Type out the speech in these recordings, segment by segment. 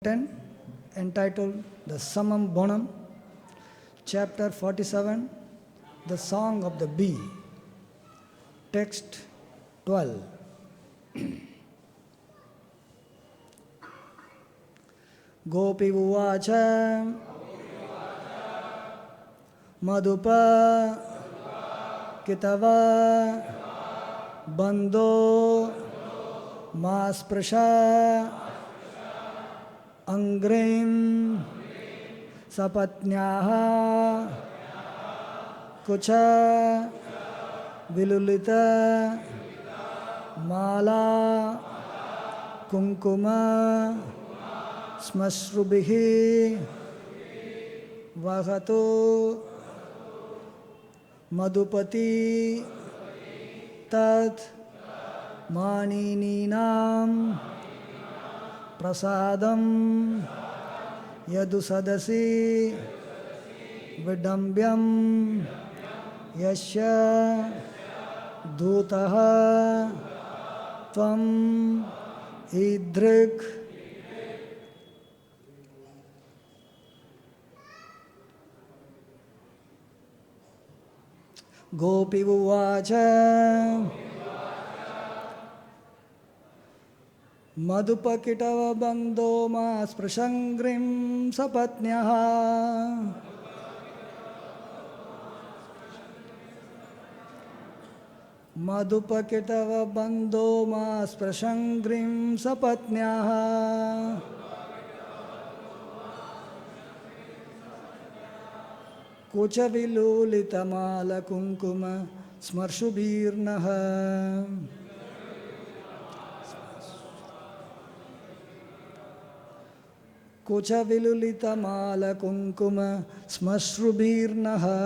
10 entitled The Samam Bonam, Chapter 47, The Song of the Bee, Text 12. Gopi Uvacha Madhupa Kitava Bandho Masprasha Angrim Sapatnyaha Kucha Vilulita Mala Kunkuma Smasrubihi Vahatu Madhupati Tat Manininam Prasadam Yadusadasi Vidambyam Yasya Dhutaha Tvam Idrik Gopi Uvacha Madhupakitava bandho mas prashangrim sapatnyaha Madhupakitava bandho mas prashangrim sapatnyaha Kucha vilulita mala kunkuma smarshubirnaha Kucha vilulita mala kunkuma smashrubirnaha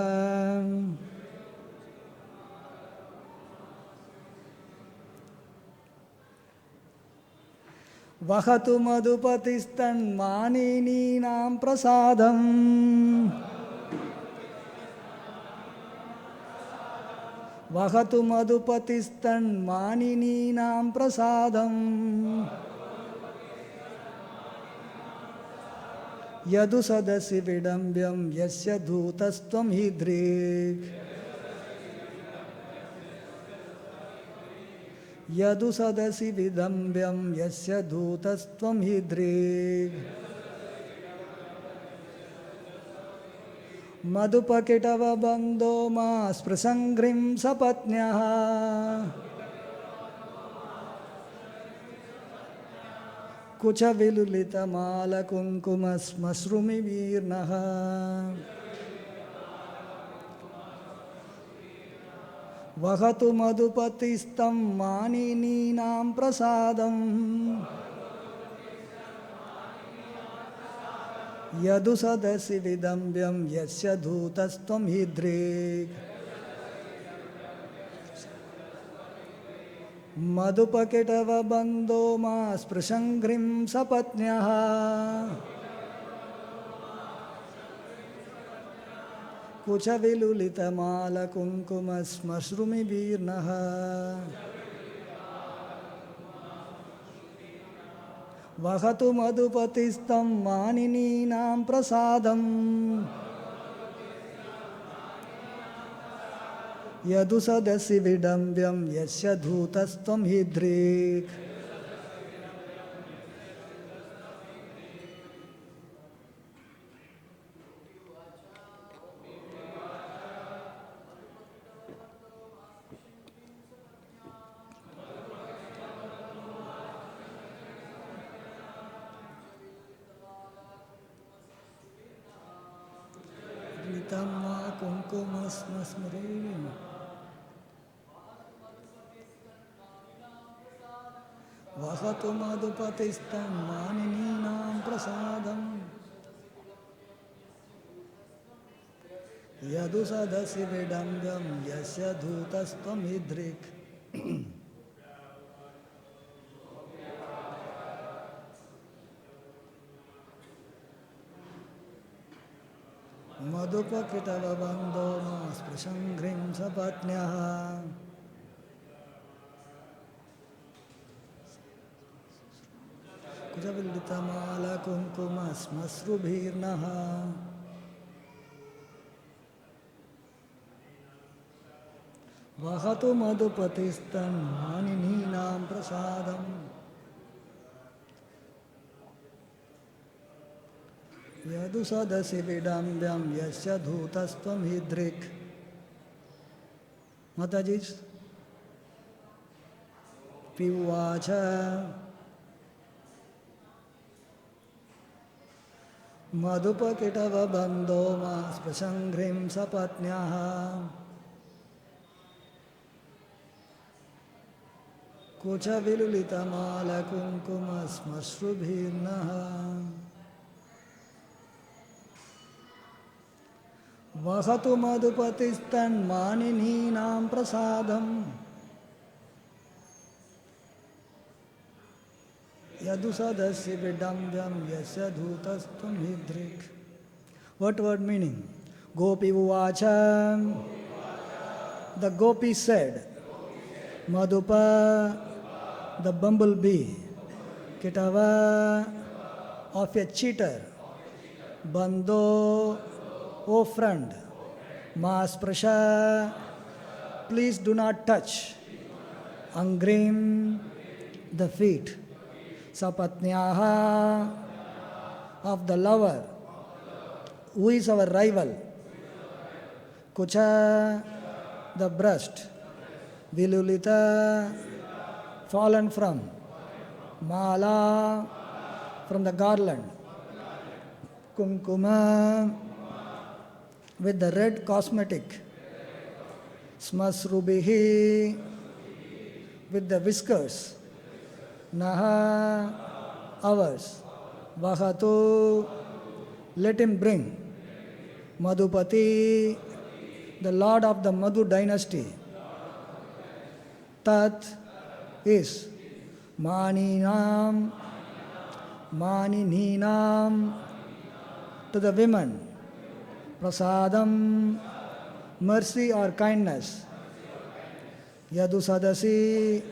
Vahatu madhupatistan manininam prasadam Vahatu madhupatistan manininam prasadam Yadu sadasi vidambyam yasya dhutastam hidrik Yadu sadasi vidambyam yasya dhutastam hidrik Madhupakitava bandho mas prasangrim sapatnyaha Kucha vilulita mala kunkuma smasrumi virnaha Vahatu madhupatistam manininam prasadam Yadu sadasi vidambyam yasya dhutastam hidrik Madhupakitava bandho mas prashangrim sapatnyaha Kucha vilulita mala kunkuma smasrumi virnaha Vahatu madhupatistam manininam prasadam Yadu sadasi vidambyam yasya dhutastam hidrik Ritamma kunkumas masmarin Vahatu madhupatistam manininam prasadam Yadu sadasi vidambyam yasya dhutastam hidrik Madhupakitava bandho mas prashangrim sapatnyaha Javillitamala kunkuma smasrubhirnaha Vahatu madhupatistan manininam prasadam Yadu sadasi vidambyam yasya dhutastam hidrik. Mataji, Pivacha Madhupakitava bandoma spasangrim sapatnyaha Kucha vilulitamala kunkuma smasrubhirnaha Vahatu madhupatistan manininam prasadam Yadusadasya vidambyam yasya dhutastam hidrik. What word meaning? Gopi uvacha. The gopi said, Madhupa, the bumblebee, Kitava, of a cheater, Bandho, O friend, Masprasha, please do not touch, Angrim, the feet, Sapatnyaha, of the lover, who is our rival, Kucha, the breast, Vilulita, fallen from, Mala, from the garland, Kumkuma, with the red cosmetic, Smasrubihi, with the whiskers, Naha, ours, Vahatu, let him bring, Madhupati, the lord of the Madhu dynasty, Tat is Maninam, Manininam, to the women, Prasadam, mercy or kindness, Yadusadasi,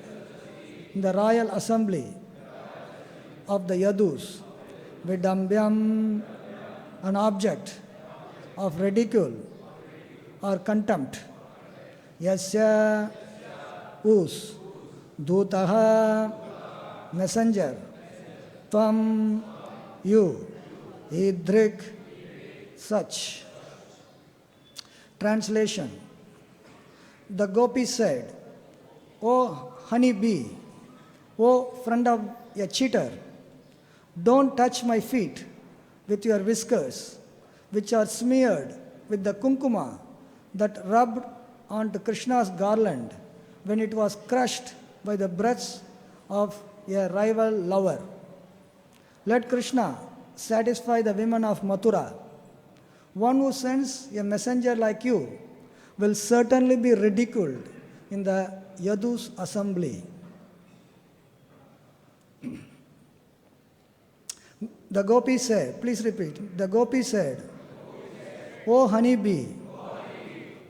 the royal assembly of the Yadus, Vidambyam, an object of ridicule or contempt, Yasya, whose, Dhutaha, messenger, Tvam, you, Idrik, such. Translation. The gopi said, O honey bee, O friend of a cheater, don't touch my feet with your whiskers, which are smeared with the kumkuma that rubbed onto Krishna's garland when it was crushed by the breaths of a rival lover. Let Krishna satisfy the women of Mathura. One who sends a messenger like you will certainly be ridiculed in the Yadu's assembly. The gopi said, please repeat, the gopi said, O honey bee,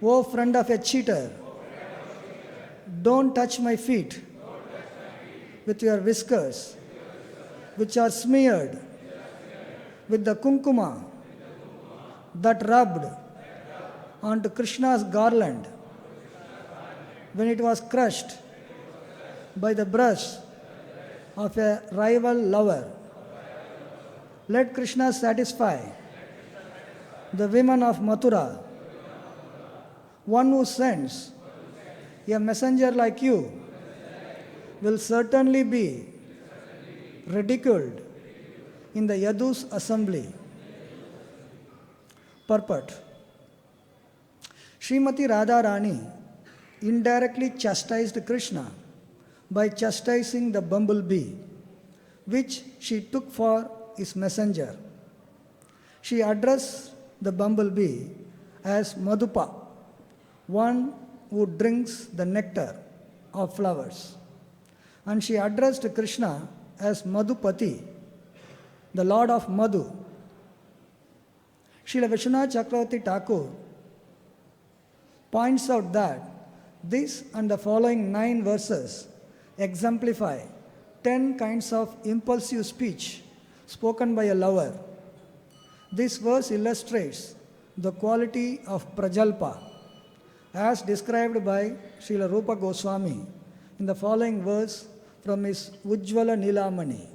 O friend of a cheater, don't touch my feet with your whiskers, which are smeared with the kumkuma that rubbed onto Krishna's garland when it was crushed by the brush of a rival lover. Let Krishna satisfy the women of Mathura. One who sends a messenger like you will certainly be ridiculed in the Yadu's assembly. Purport. Srimati Radharani indirectly chastised Krishna by chastising the bumblebee, which she took for his messenger. She addressed the bumblebee as Madhupa, one who drinks the nectar of flowers. And she addressed Krishna as Madhupati, the Lord of Madhu. Srila Vishwanath Chakravarti Thakur points out that this and the following 9 verses exemplify 10 kinds of impulsive speech spoken by a lover. This verse illustrates the quality of Prajalpa as described by Srila Rupa Goswami in the following verse from his Ujjvala Nilamani,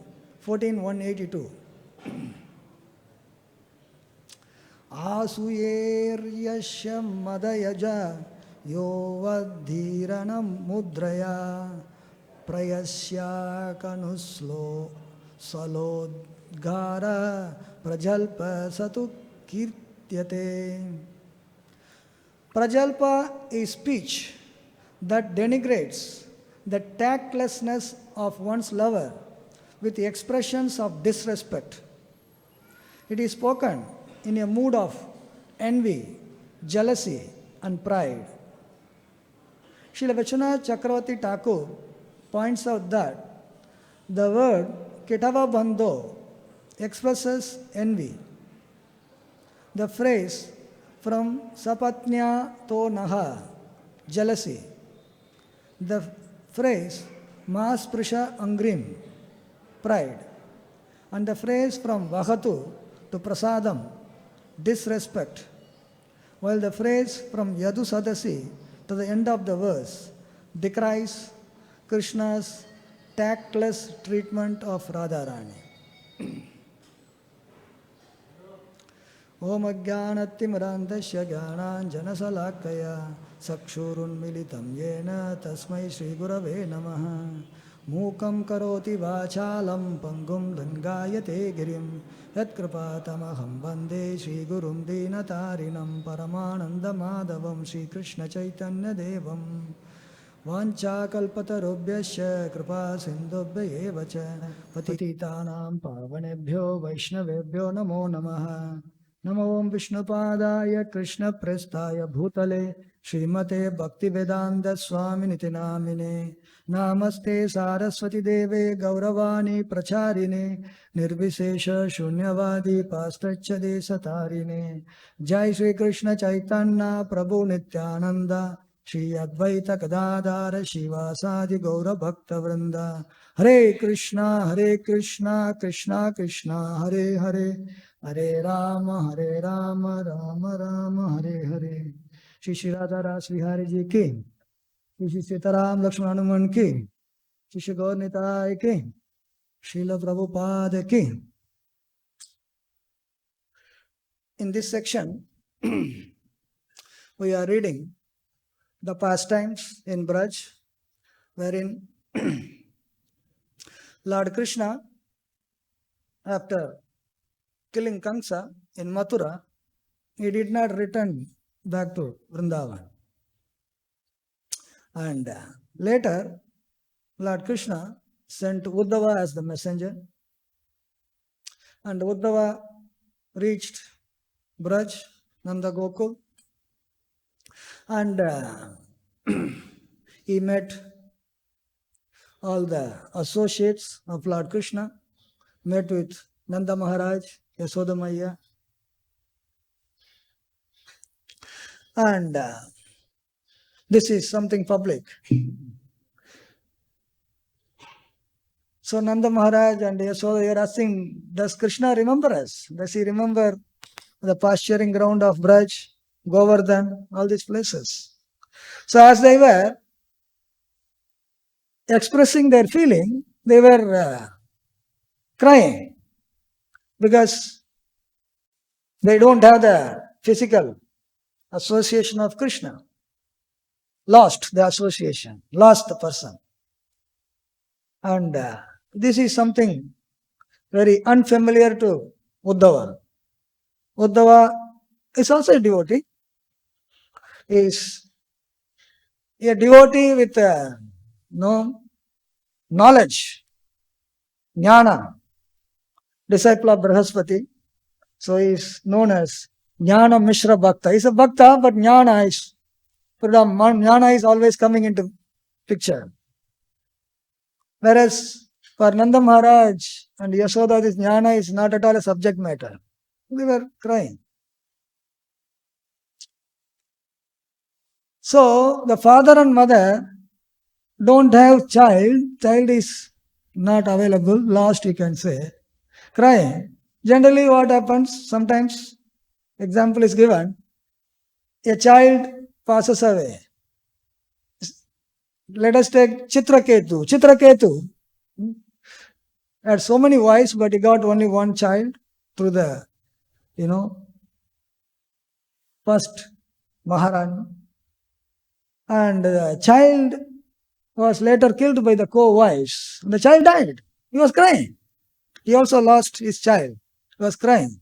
14.182. Asuyeryasya madayaja yovadhiranam mudraya prayasya kanuslo salodgara prajalpa satu kirtyate. Prajalpa is speech that denigrates the tactlessness of one's lover with expressions of disrespect. It is spoken in a mood of envy, jealousy, and pride. Srila Vishwanath Chakravarti Thakur points out that the word Kitava Bandho expresses envy. The phrase from Sapatnya to Naha, jealousy. The phrase Masprisha Angrim, pride. And the phrase from Vahatu to Prasadam, disrespect. While the phrase from Yadu Sadasi to the end of the verse decries Krishna's tactless treatment of Radharani. Om Ajnanatimirandasya Jnananjanasalakaya Sakshurunmilitam Yena Tasmai Shri Gurave Namaha Mukam Karoti Vachalam Pangum Dangayate Girim Yatkrapatamaham Vande Shri Gurum Dinatarinam Paramananda Madhavam Shri Krishna Chaitanya Devam Vancha Kalpatarubhyasya Kripa Sindhubhya Evacha Patitanam Pavanebhyo Vaishnavebhyo Namo Namaha Namo Om Vishnupadaya Krishna Prestaya Bhutale Srimate Bhaktivedanta Swami Niti Namine Namaste Saraswati Deve Gauravani Pracharine Nirvisesha Shunyavadi Pastachade Satarine Jai Shri Krishna Chaitanya Prabhu Nityananda Shri Advaita Kadadara Shivasadi Gaura Bhakta Vrinda Hare Krishna Krishna Krishna Hare Hare Hare Rama Rama Rama Hare Hare Shri Shri Radha Ras Bihari Ji ki Shri Shri Sitaram Lakshman Hanuman ki Shri Shri Gaur Nitai ki Srila Prabhupada ki. In this section we are reading the pastimes in Braj, wherein Lord Krishna, after killing Kamsa in Mathura, he did not return back to Vrindavan. And later, Lord Krishna sent Uddhava as the messenger, and Uddhava reached Braj, Nanda Gokul, and he met all the associates of Lord Krishna, met with Nanda Maharaj, Yashoda Maya, and this is something public. So Nanda Maharaj and Yashoda, they are asking, does Krishna remember us? Does he remember the pasturing ground of Braj, Govardhan, all these places? So as they were expressing their feeling, they were crying because they don't have the physical association of Krishna. Lost the association, lost the person. And this is something very unfamiliar to Uddhava. Uddhava is also a devotee. He is a devotee with knowledge, jnana, disciple of Brihaspati. So he is known as Jnana Mishra Bhakta. He is a Bhakta, but Jnana is always coming into picture. Whereas for Nanda Maharaj and Yashoda, this Jnana is not at all a subject matter. They were crying. So the father and mother don't have child. Child is not available, lost you can say, crying. Generally what happens, sometimes, example is given, a child passes away. Let us take Chitraketu. Chitraketu had so many wives, but he got only one child through the, first Maharani. And the child was later killed by the co-wives. The child died. He was crying. He also lost his child. He was crying.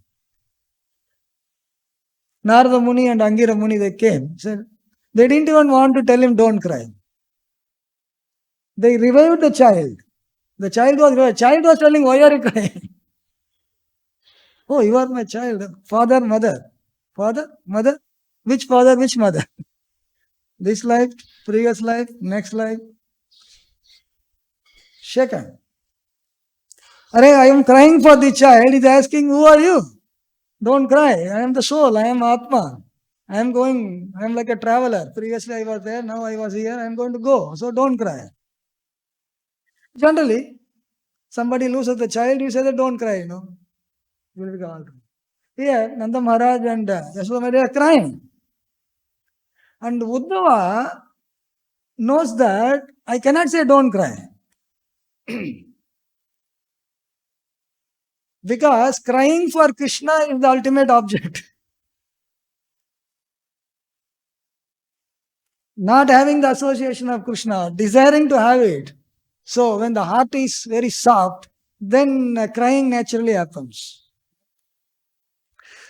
Narada Muni and Angira Muni, they came. Said, they didn't even want to tell him, don't cry. They revived the child. The child was telling, why are you crying? Oh, you are my child. Father, mother. Father, mother? Which father, which mother? This life, previous life, next life. Shaken. Hare, I am crying for the child. He is asking, who are you? Don't cry. I am the soul. I am Atma. I am like a traveler. Previously I was there, now I was here. I am going to go. So don't cry. Generally, somebody loses the child, you say that don't cry, You will be all right. Here, Nanda Maharaj and Yashoda they are crying. And Uddhava knows that I cannot say don't cry. Because crying for Krishna is the ultimate object. Not having the association of Krishna, desiring to have it. So when the heart is very soft, then crying naturally happens.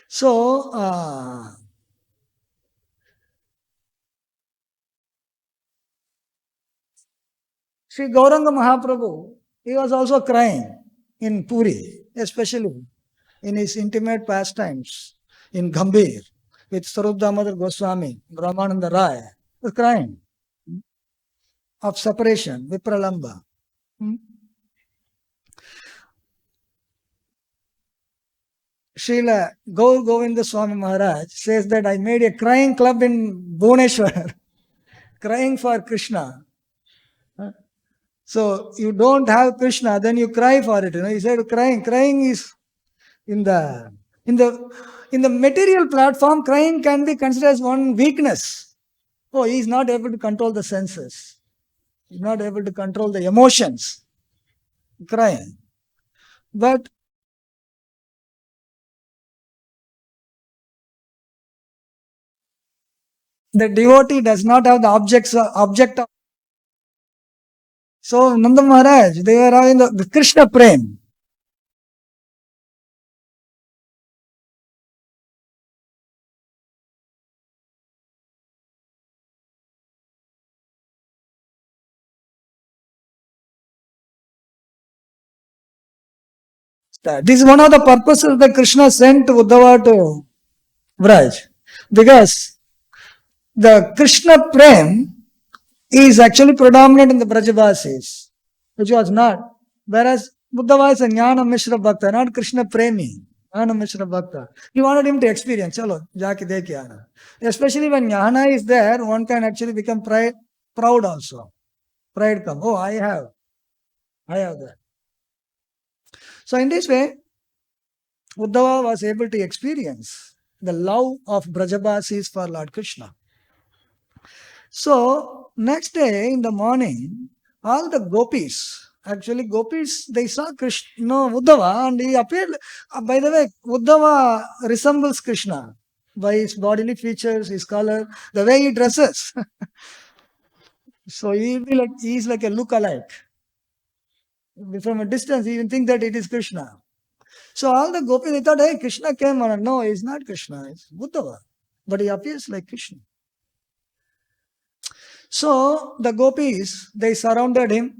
So, Sri Gauranga Mahaprabhu, he was also crying in Puri, especially in his intimate pastimes in Gambhir with Sarup Damodar Goswami, Brahmananda Rai. He was crying of separation, Vipralamba. Srila Gaur Govinda Swami Maharaj says that I made a crying club in Bhubaneswar, crying for Krishna. So you don't have Krishna, then you cry for it. He said crying. Crying is in the material platform, crying can be considered as one weakness. Oh, he is not able to control the senses. He is not able to control the emotions. Crying. But the devotee does not have the object of. So Nanda Maharaj, they were having the Krishna Prem. This is one of the purposes that Krishna sent Uddhava to Vraj. Because the Krishna Prem is actually predominant in the Brajavasis, which was not. Whereas Uddhava is a Jnana Mishra Bhakta, not Krishna Premi. Jnana Mishra Bhakta. He wanted him to experience. Chalo, jaake dekh aana. Especially when Jnana is there, one can actually become proud also. Pride comes. Oh, I have that. So in this way, Uddhava was able to experience the love of Brajavasis for Lord Krishna. So next day in the morning, all the gopis, they saw Krishna, Uddhava, and he appeared. By the way, Uddhava resembles Krishna by his bodily features, his color, the way he dresses. So he's like a look-alike. From a distance, you even think that it is Krishna. So all the gopis, they thought, hey, Krishna came on. No, he's not Krishna, it's Uddhava. But he appears like Krishna. So the gopis, they surrounded him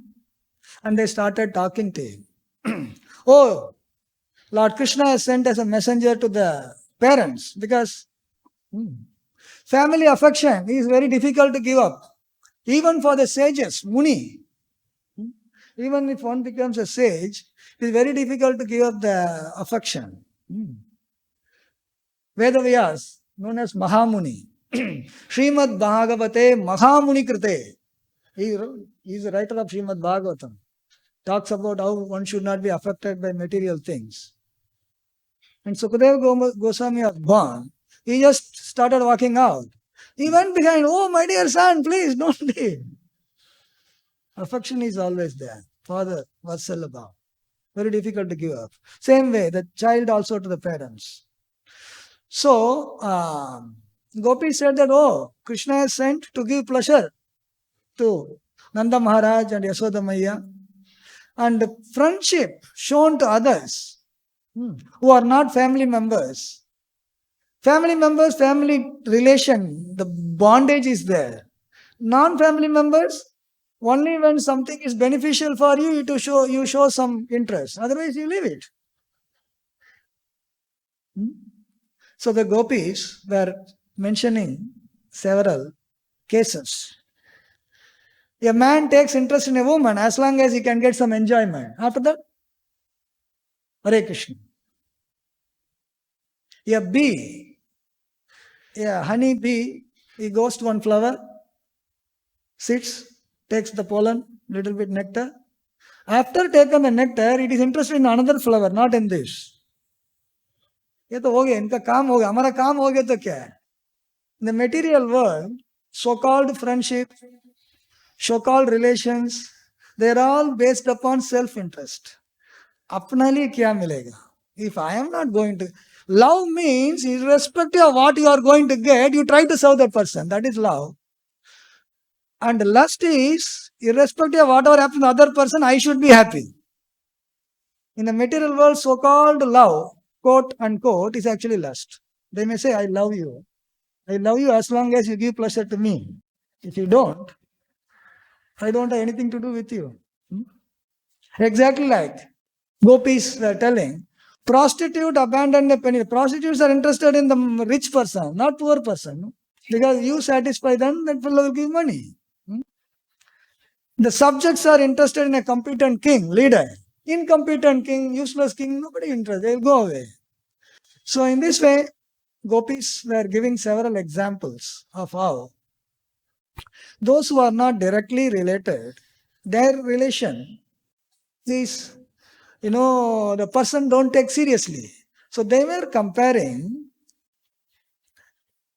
and they started talking to him. Oh, Lord Krishna has sent as a messenger to the parents because family affection is very difficult to give up. Even for the sages, Muni. Even if one becomes a sage, it is very difficult to give up the affection. Vedavyas, known as Mahamuni. Srimad Bhagavate Mahamuni Krite. He is the writer of Srimad Bhagavatam. talks about how one should not be affected by material things. And Sukadeva Goswami was born. He just started walking out. He went behind, oh, my dear son, please don't leave. Affection is always there. Father, Vatsalabha. Very difficult to give up. Same way, the child also to the parents. So, Gopi said that, oh, Krishna is sent to give pleasure to Nanda Maharaj and Yashoda Maya. And friendship shown to others who are not family members. Family members, family relation, the bondage is there. Non-family members, only when something is beneficial for you, you show some interest. Otherwise, you leave it. So the gopis were mentioning several cases. A man takes interest in a woman as long as he can get some enjoyment. After that, Hare Krishna. A bee, a honey bee, he goes to one flower, sits, takes the pollen, little bit nectar. After taking the nectar, it is interested in another flower, not in this. ये तो हो गया, इनका काम हो गया, हमारा काम हो गया तो क्या है? In the material world, so-called friendship, so-called relations, they are all based upon self-interest. अपने लिए क्या मिलेगा? If I am not going to... Love means, irrespective of what you are going to get, you try to serve that person. That is love. And lust is, irrespective of whatever happens to the other person, I should be happy. In the material world, so-called love, quote unquote, is actually lust. They may say, I love you. I love you as long as you give pleasure to me. If you don't, I don't have anything to do with you. Exactly like gopis were telling, prostitute abandoned a penny. Prostitutes are interested in the rich person, not poor person. Because you satisfy them, that fellow will give money. The subjects are interested in a competent king, leader. Incompetent king, useless king, nobody interested. They will go away. So in this way, gopis were giving several examples of how those who are not directly related, their relation is, the person don't take seriously. So they were comparing,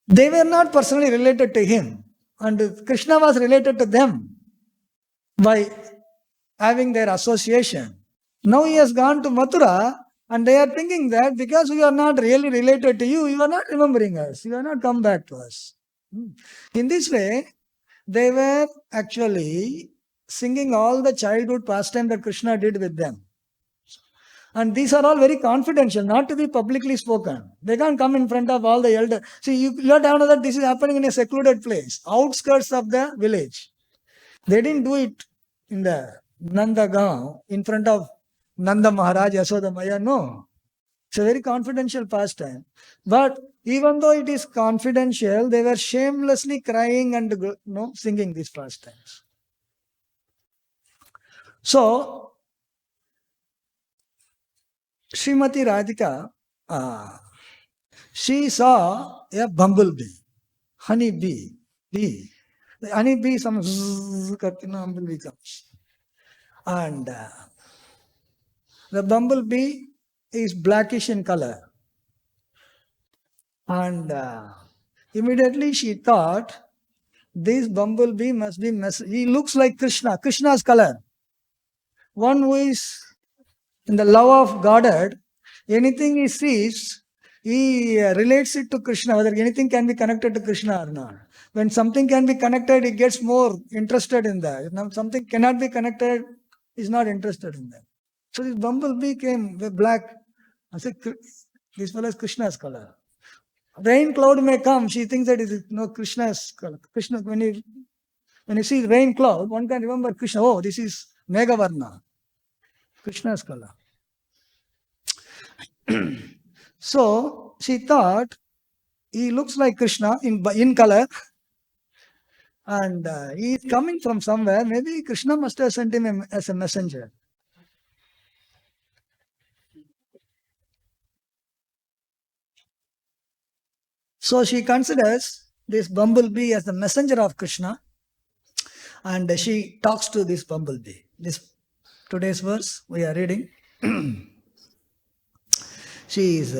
they were not personally related to him, and Krishna was related to them by having their association. Now he has gone to Mathura, and they are thinking that because we are not really related to you, you are not remembering us, you are not come back to us. In this way, they were actually singing all the childhood pastime that Krishna did with them. And these are all very confidential, not to be publicly spoken. They can't come in front of all the elders. See, you have to know that this is happening in a secluded place, outskirts of the village. They didn't do it in the Nandagaon, in front of Nanda Maharaj, Yashoda Maya. No. It's a very confidential pastime. But even though it is confidential, they were shamelessly crying and singing these pastimes. So, Srimati Radhika, she saw a bumblebee, honey bee. The honey bee, some bumblebee comes. And the bumblebee is blackish in color. And immediately she thought, this bumblebee must be, he looks like Krishna, Krishna's color. One who is in the love of Godhead, anything he sees, he relates it to Krishna, whether anything can be connected to Krishna or not. When something can be connected, he gets more interested in that. Now something cannot be connected, he's not interested in that. So this bumblebee came with black. I said, this fellow is Krishna's color. Rain cloud may come, she thinks that it is Krishna's color. Krishna, when you see rain cloud, one can remember Krishna. Oh, this is Meghavarna, Krishna's color. So she thought he looks like Krishna in color, and he is coming from somewhere. Maybe Krishna must have sent him as a messenger. So she considers this bumblebee as the messenger of Krishna, and she talks to this bumblebee. today's verse we are reading. She is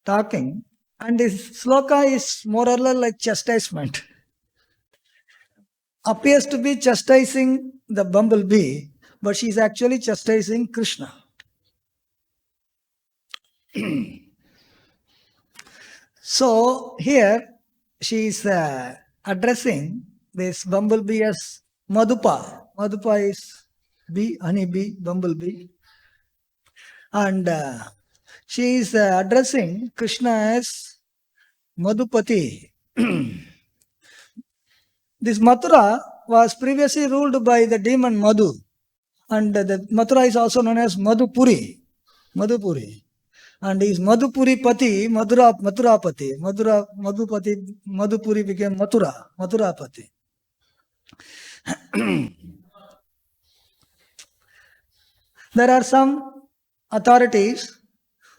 talking, and this sloka is more or less like chastisement. Appears to be chastising the bumblebee, but she is actually chastising Krishna. So here she is addressing this bumblebee as Madhupa. Madhupa is bee, honey bee, bumblebee. And she is addressing Krishna as Madhupati. This Mathura was previously ruled by the demon Madhu. And the Mathura is also known as Madhupuri. Madhupuri. And his Madhupuri Pati, Mathurapati. Madhupati, Madhupuri became Mathurapati. There are some authorities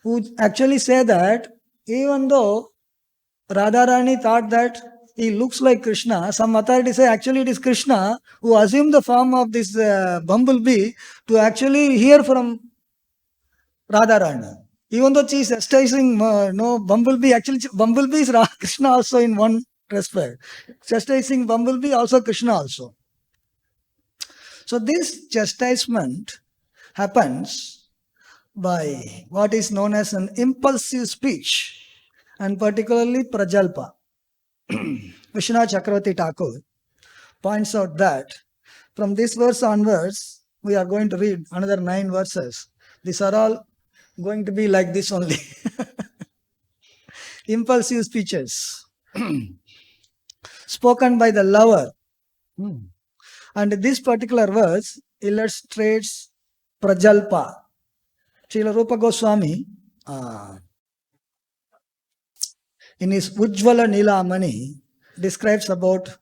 who actually say that even though Radharani thought that he looks like Krishna, some authorities say actually it is Krishna who assumed the form of this bumblebee to actually hear from Radharani. Even though she is chastising bumblebee, actually bumblebee is Krishna also in one respect. Chastising bumblebee also Krishna also. So this chastisement happens by what is known as an impulsive speech, and particularly prajalpa. Vishwanath Chakravarti Thakur points out that from this verse onwards, we are going to read another 9 verses. These are all going to be like this only. Impulsive speeches spoken by the lover. And this particular verse illustrates prajalpa. Srila Rupa Goswami in his Ujjvala Nilamani describes about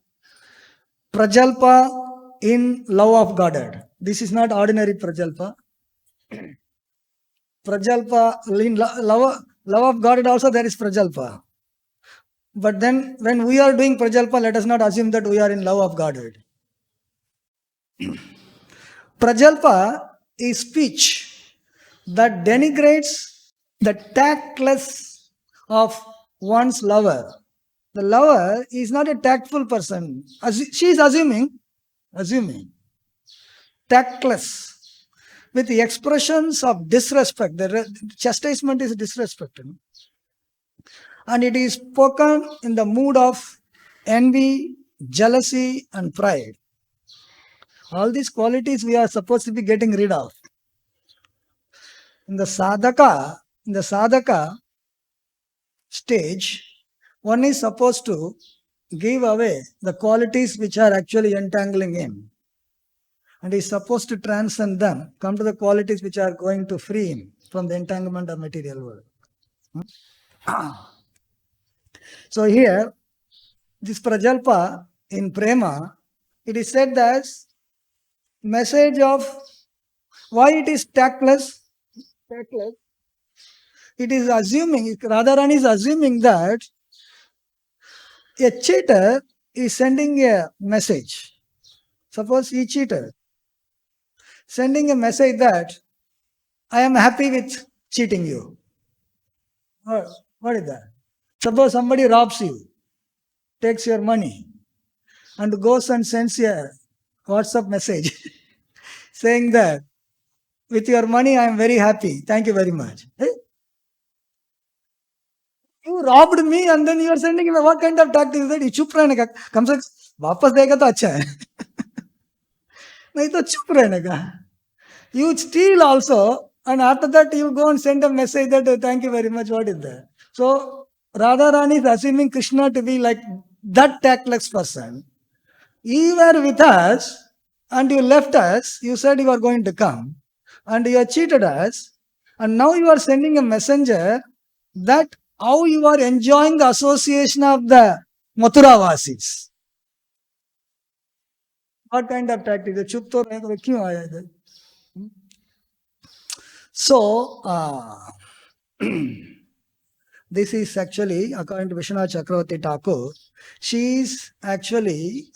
prajalpa in love of Godhead. This is not ordinary prajalpa. Prajalpa in love of Godhead also there is prajalpa. But then when we are doing prajalpa, let us not assume that we are in love of Godhead. Prajalpa is speech that denigrates the tactless of one's lover. The lover is not a tactful person. She is assuming, tactless, with the expressions of disrespect. The chastisement is disrespect. And it is spoken in the mood of envy, jealousy, and pride. All these qualities we are supposed to be getting rid of. In the sadhaka stage, one is supposed to give away the qualities which are actually entangling him. And he is supposed to transcend them, come to the qualities which are going to free him from the entanglement of material world. So here, this prajalpa in prema, it is said as message of why it is tactless. It is assuming, Radharani is assuming that a cheater is sending a message. Suppose he cheated, sending a message that I am happy with cheating you. What is that? Suppose somebody robs you, takes your money, and goes and sends a WhatsApp message saying that with your money I am very happy. Thank you very much. Hey? You robbed me and then you are sending him. What kind of tactic is that? You chup रहने का. कम से वापस देगा तो अच्छा है. नहीं तो चुप रहने का. You steal also, and after that you go and send a message that thank you very much. What is that? So Radharani is assuming Krishna to be like that tactless person. You were with us and you left us. You said you are going to come and you have cheated us, and now you are sending a messenger that how you are enjoying the association of the Mathuravasis. What kind of tactic? Chup to rahe to kyun aaya idhar? So, this is actually, according to Vishwanath Chakravarti Thakur, she is actually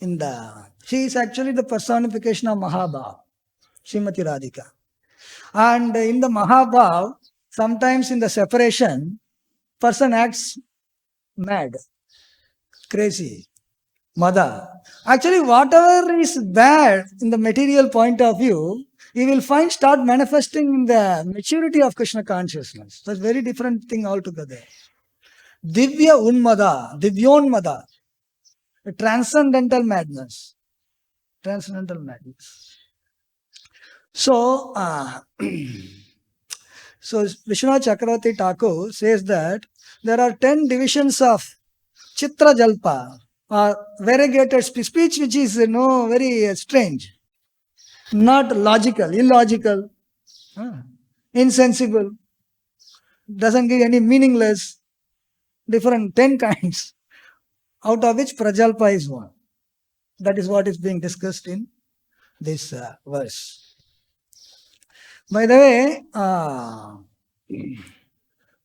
the personification of Mahabhava. Srimati Radhika. And in the Mahabhav, sometimes in the separation, person acts mad, crazy, mada. Actually, whatever is bad in the material point of view, you will find start manifesting in the maturity of Krishna consciousness. That's a very different thing altogether. Divya unmada, divyonmada, a transcendental madness. Transcendental madness. So, so Vishwanath Chakravarti Thakur says that there are 10 divisions of Chitra Jalpa, or variegated speech which is very strange, not logical, illogical, insensible, doesn't give any meaningless, different 10 kinds, out of which Prajalpa is one. That is what is being discussed in this verse. By the way,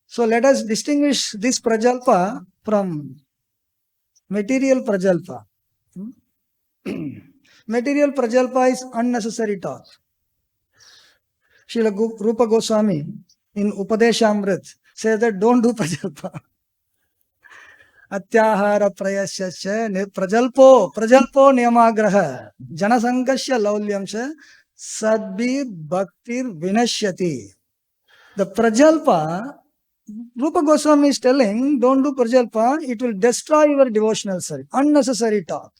so let us distinguish this Prajalpa from material Prajalpa. Material Prajalpa is unnecessary talk. Srila Rupa Goswami in Upadeshamrit says that don't do Prajalpa. Atyahara prayasya prajalpo niyamagraha janasankasya laulyamsha sadbir bhaktir vinashyati. The Prajalpa, Rupa Goswami is telling, don't do Prajalpa, it will destroy your devotional service. Unnecessary talk.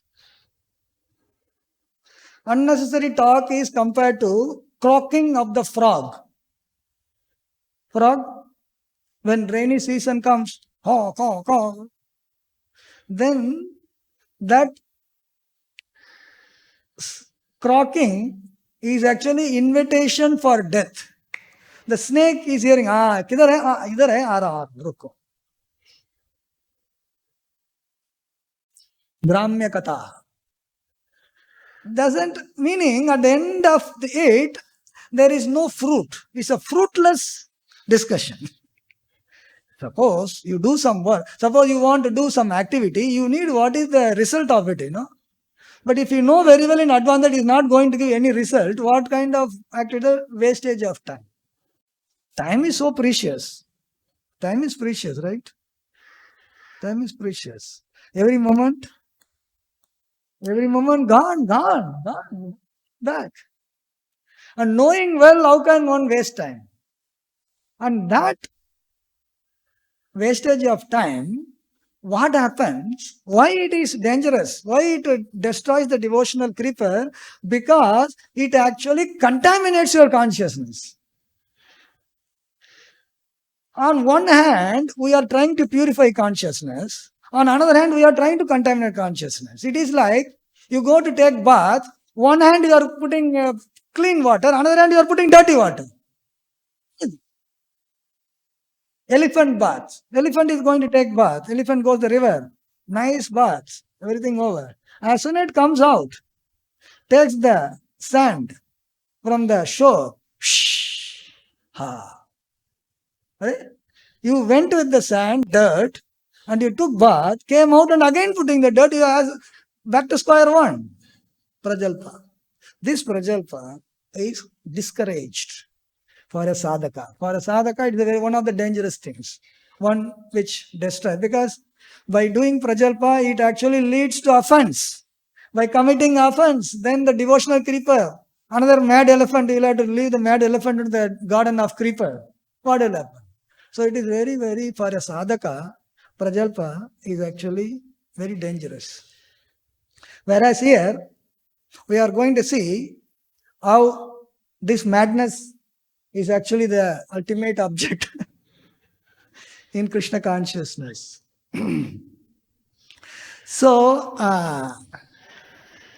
Unnecessary talk is compared to croaking of the frog. Frog, when rainy season comes, caw, caw, caw, then that croaking is actually invitation for death. The snake is hearing, kidhar hai, idhar hai, aa raha, ruko. Gramya Katha. Doesn't meaning at the end of it, there is no fruit. It's a fruitless discussion. Suppose you do some work, suppose you want to do some activity, you need what is the result of it, But if you know very well in advance that it is not going to give any result, what kind of activity? Wastage of time. Time is so precious. Time is precious, right? Time is precious. Every moment gone, back. And knowing well, how can one waste time? And that wastage of time, what happens? Why it is dangerous? Why it destroys the devotional creeper? Because it actually contaminates your consciousness. On one hand, we are trying to purify consciousness. On another hand, we are trying to contaminate consciousness. It is like you go to take bath. One hand you are putting clean water, another hand you are putting dirty water. Elephant bath. Elephant is going to take bath. Elephant goes to the river. Nice bath. Everything over. As soon as it comes out, takes the sand from the shore. Right? You went with the sand, dirt, and you took bath, came out and again putting the dirt, you are back to square one. Prajalpa. This Prajalpa is discouraged for a sadhaka. For a sadhaka, it is one of the dangerous things. One which destroys. Because by doing Prajalpa, it actually leads to offense. By committing offense, then the devotional creeper, another mad elephant, you will have to leave the mad elephant into the garden of creeper. What will happen? So it is very, very, for a sadhaka, Prajalpa is actually very dangerous. Whereas here, we are going to see how this madness is actually the ultimate object in Krishna consciousness. So,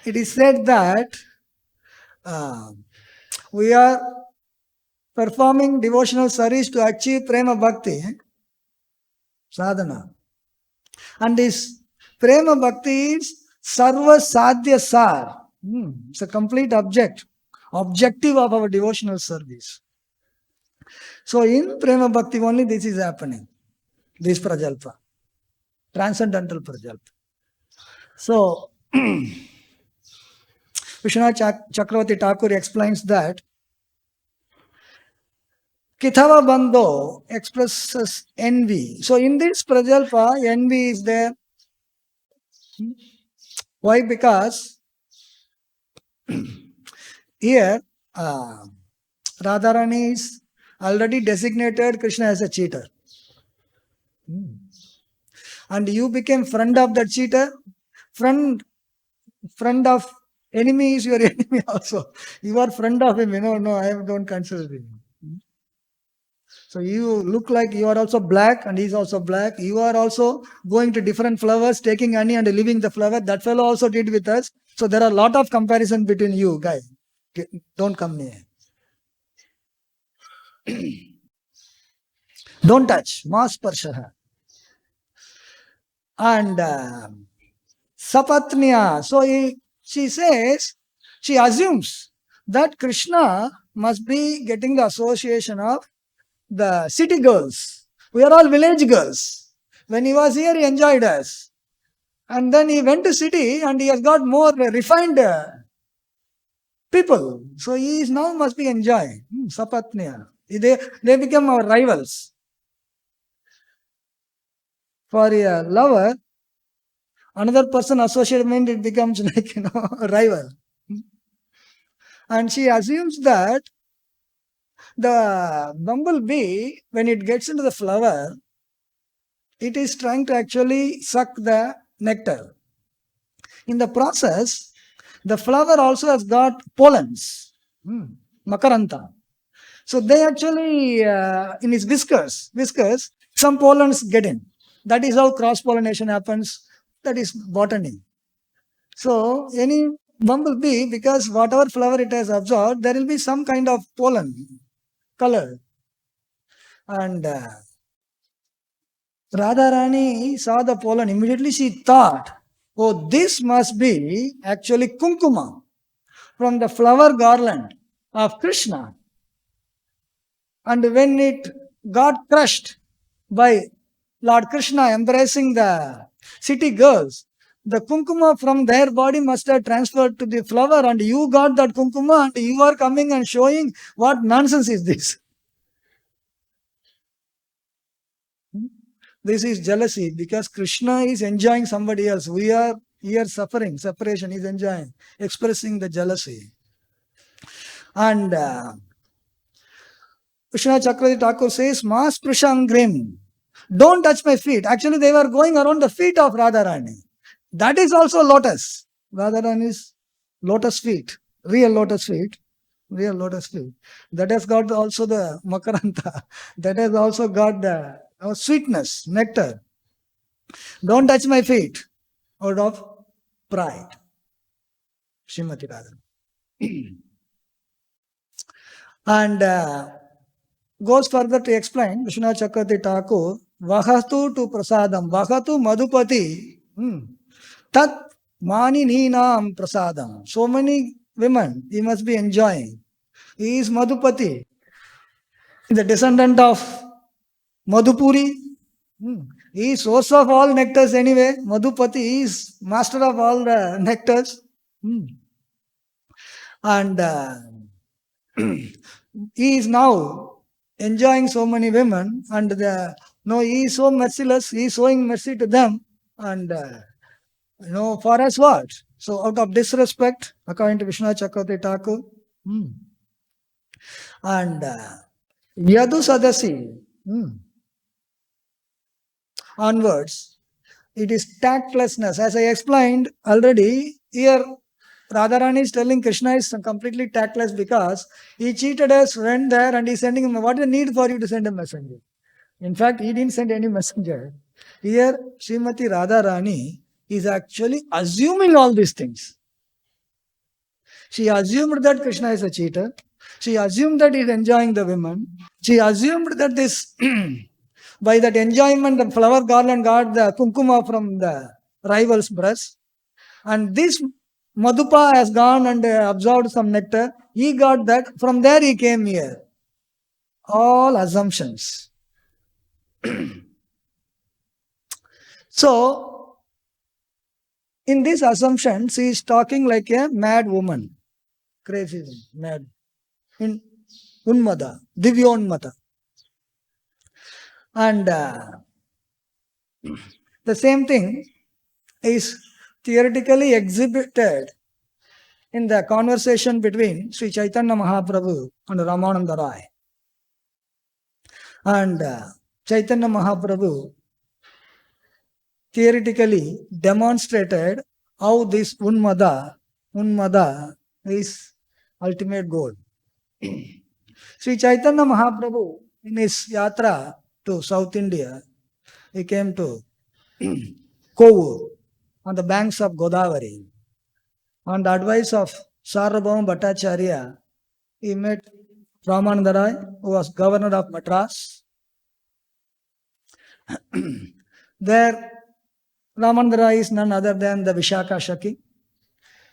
it is said that we are performing devotional service to achieve prema bhakti, sadhana. And this prema bhakti is sarva sadhya sar. It's a complete objective of our devotional service. So in prema bhakti only this is happening. This prajalpa. Transcendental prajalpa. So Vishwanath Chakravarti Thakur explains that Kithava Bandho expresses envy. So in this Prajalpa, envy is there. Why? Because here Radharani is already designated Krishna as a cheater. And you became friend of that cheater. Friend of enemy is your enemy also. You are friend of him. No, I don't consider him. So you look like you are also black and he is also black. You are also going to different flowers, taking honey and leaving the flower. That fellow also did with us. So there are a lot of comparison between you guys. Don't come near. Don't touch. Mas parshaha. And sapatniya. So she says, she assumes that Krishna must be getting the association of the city girls. We are all village girls. When he was here, he enjoyed us. And then he went to city and he has got more refined people. So he is now must be enjoying. Sapatniya. They become our rivals. For a lover, another person associated means it becomes like, a rival. And she assumes that the bumblebee, when it gets into the flower, it is trying to actually suck the nectar. In the process, the flower also has got pollens, makaranta. So they actually, in its whiskers, some pollens get in. That is how cross-pollination happens. That is botany. So any bumblebee, because whatever flower it has absorbed, there will be some kind of pollen color. And Radharani saw the pollen. Immediately she thought, oh, this must be actually kunkuma from the flower garland of Krishna. And when it got crushed by Lord Krishna embracing the city girls, the kunkuma from their body must have transferred to the flower, and you got that kunkuma and you are coming and showing what nonsense is this. This is jealousy because Krishna is enjoying somebody else. We are here suffering, separation, he is enjoying, expressing the jealousy. And Vishwanath Chakravarti Thakur says, Mas Prashangrim. Don't touch my feet. Actually, they were going around the feet of Radharani. That is also lotus. Radharani's lotus feet, real lotus feet. That has got also the makaranta. That has also got the sweetness, nectar. Don't touch my feet out of pride. Srimati Radharani. And goes further to explain, Vishwanath Chakravarti Thakur, Vahatu to prasadam, Vahatu madhupati, tat mani ninam prasadam. So many women he must be enjoying. He is Madhupati, the descendant of Madhupuri. He is source of all nectars anyway. Madhupati is master of all the nectars. And he is now enjoying so many women, and he is so merciless, he is showing mercy to them, and for us what? So out of disrespect, according to Vishwanath Chakravarti Thakur, and Yadu Sadasi, onwards, it is tactlessness. As I explained already, here Radharani is telling Krishna is completely tactless because he cheated us, went there and he's sending him. What is the need for you to send a messenger? In fact, he didn't send any messenger. Here, Srimati Radharani is actually assuming all these things. She assumed that Krishna is a cheater. She assumed that he is enjoying the women. She assumed that this, by that enjoyment, the flower garland got the kunkuma from the rival's breast. And this Madhupa has gone and absorbed some nectar. He got that. From there he came here. All assumptions. So, in this assumption, she is talking like a mad woman. Crazy, mad. In Unmada, Divyonmata. And the same thing is theoretically exhibited in the conversation between Sri Chaitanya Mahaprabhu and Ramananda Rai. And Chaitanya Mahaprabhu theoretically demonstrated how this Unmada is ultimate goal. Sri Chaitanya Mahaprabhu, in his yatra to South India, he came to Kovur on the banks of Godavari. On the advice of Sarvabhauma Bhattacharya, he met Ramananda Rai, who was governor of Madras. There, Ramananda Rai is none other than the Vishaka Shaki.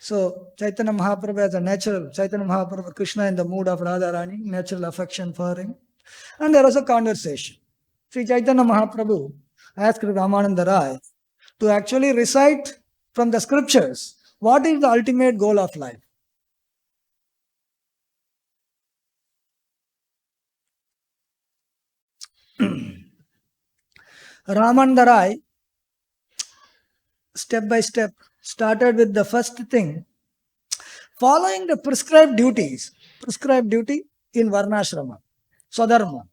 So, Chaitanya Mahaprabhu has a natural, Chaitanya Mahaprabhu, Krishna in the mood of Radharani, natural affection for him. And there was a conversation. Sri Chaitanya Mahaprabhu asked Ramananda Rai to actually recite from the scriptures what is the ultimate goal of life. Ramananda Rai, step by step, started with the first thing, following the prescribed duty in Varnashrama, Swadharma.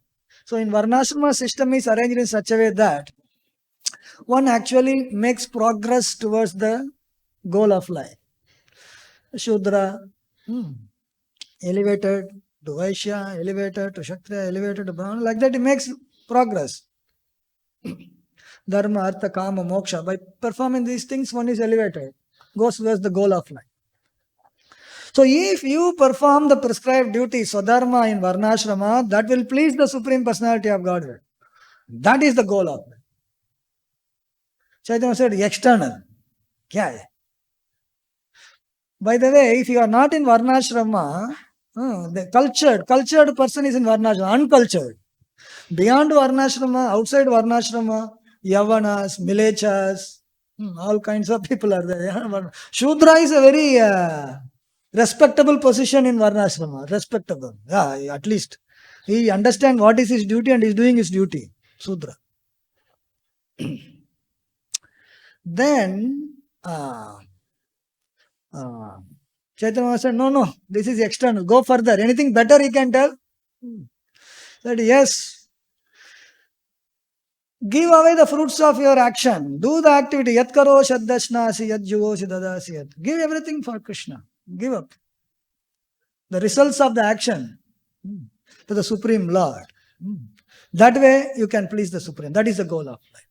So in Varnashrama, system is arranged in such a way that one actually makes progress towards the goal of life. Shudra, elevated to Vaishya, elevated to Kshatriya, elevated to Brahmana, like that it makes progress. Dharma, Artha, Kama, Moksha. By performing these things, one is elevated, goes towards the goal of life. So if you perform the prescribed duty, Swadharma in Varnashrama, that will please the Supreme Personality of Godhead. That is the goal of life. Chaitanya said, external. Kya hai? By the way, if you are not in Varnashrama, the cultured person is in Varnashrama, uncultured. Beyond Varnashrama, outside Varnashrama, Yavanas, Milechas, all kinds of people are there. Shudra is a very respectable position in Varnashrama. Respectable. Yeah, at least. He understands what is his duty and is doing his duty. Shudra. Then, Chaitanya said, no, this is external. Go further. Anything better he can tell? Said, yes. Give away the fruits of your action. Do the activity. Yat karo shaddashnasi, yat juvosi dadasi yat. Give everything for Krishna. Give up. The results of the action to the Supreme Lord. That way you can please the Supreme. That is the goal of life.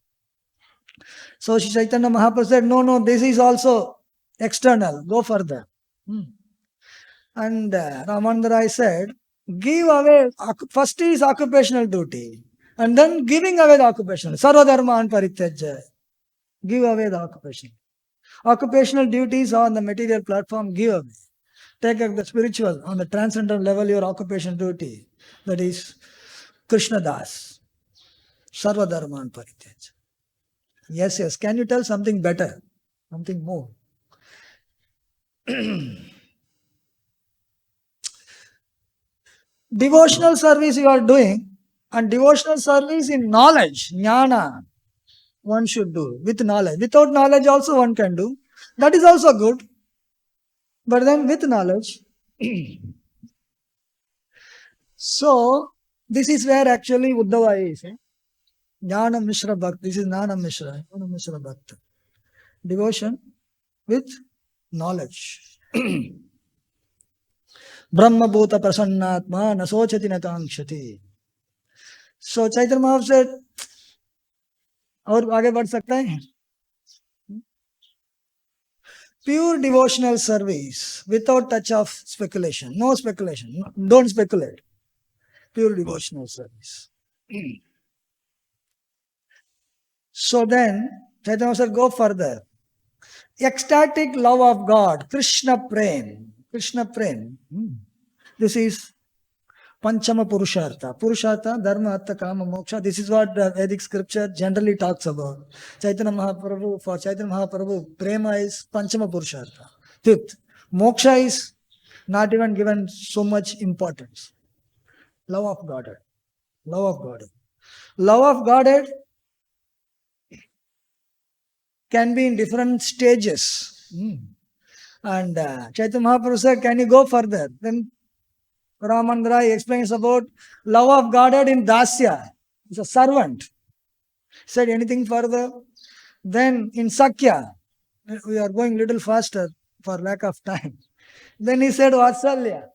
So Shri Chaitanya Mahaprabhu said, no, this is also external. Go further. And Ramananda Rai said, give away, first is occupational duty. And then giving away the occupational. Sarvadharman parityaja. Give away the occupation. Occupational duties on the material platform, give away. Take up the spiritual, on the transcendental level, your occupation duty. That is Krishna Das. Sarvadharman parityaja. Yes. Can you tell something better? Something more? Devotional service you are doing, and devotional service in knowledge, jnana, one should do with knowledge. Without knowledge also one can do. That is also good. But then with knowledge. So, this is where actually Uddhava is. Jnana Mishra Bhakti. This is Jnana Mishra. Jnana Mishra Bhakti. Devotion with knowledge. Brahma Bhuta Prasannatma Nasochati Natamshati. So Chaitanya Mahaprabhu said, और आगे बढ़ सकता है? Pure devotional service without touch of speculation. No speculation. Don't speculate. Pure devotional service. So then, Chaitanya Mahaprabhu said, go further. Ecstatic love of God, Krishna Prem. Krishna Prem. This is Panchama Purushartha. Purushartha, Dharma, Artha, Kama, Moksha. This is what the Vedic scripture generally talks about. Chaitanya Mahaprabhu, for Chaitanya Mahaprabhu, Prema is Panchama Purushartha. Fifth, Moksha is not even given so much importance. Love of Godhead. Love of Godhead. Love of Godhead can be in different stages. And Chaitanya Mahaprabhu said, can you go further? Then Ramanandra explains about love of Godhead in Dasya. It's a servant. Said anything further? Then in Sakya, we are going little faster for lack of time. Then he said Vatsalya.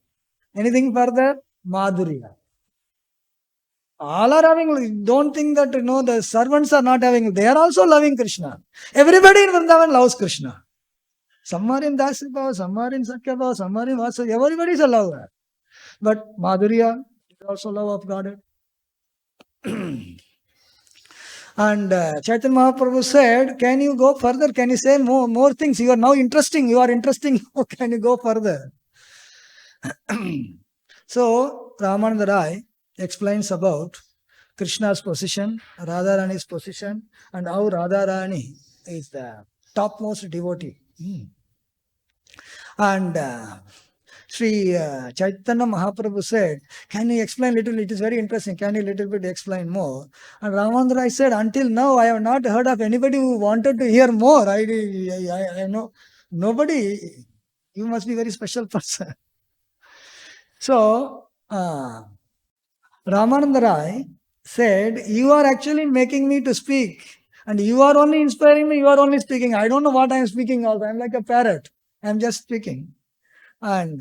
Anything further? Madhurya. All are having, don't think that, the servants are not having, they are also loving Krishna. Everybody in Vrindavan loves Krishna. Some are in Dasya Bhava, some are in Sakya Bhava, some are in Vatsalya. Everybody is a lover. But Madhurya is also love of Godhead. And Chaitanya Mahaprabhu said, can you go further? Can you say more things? You are now interesting. You are interesting. Can you go further? So, Ramananda Rai explains about Krishna's position, Radharani's position, and how Radharani is the topmost devotee. And Sri Chaitanya Mahaprabhu said, can you explain little? It is very interesting. Can you little bit explain more? And Ramananda Rai said, until now I have not heard of anybody who wanted to hear more. I know nobody. You must be a very special person. So, Ramananda Rai said, you are actually making me to speak. And you are only inspiring me, you are only speaking. I don't know what I am speaking also. I am like a parrot. I am just speaking. And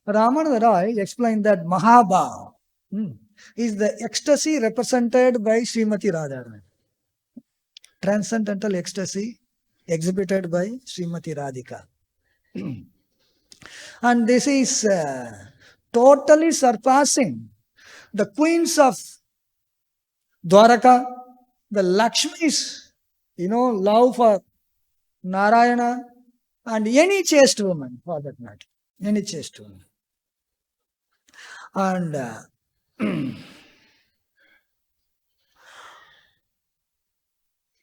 Ramananda Rai explained that Mahabhav is the ecstasy represented by Srimati Radharani. Transcendental ecstasy exhibited by Srimati Radhika. And this is totally surpassing the queens of Dwaraka, the Lakshmis, love for Narayana, and any chaste woman for that matter. Any chaste woman. And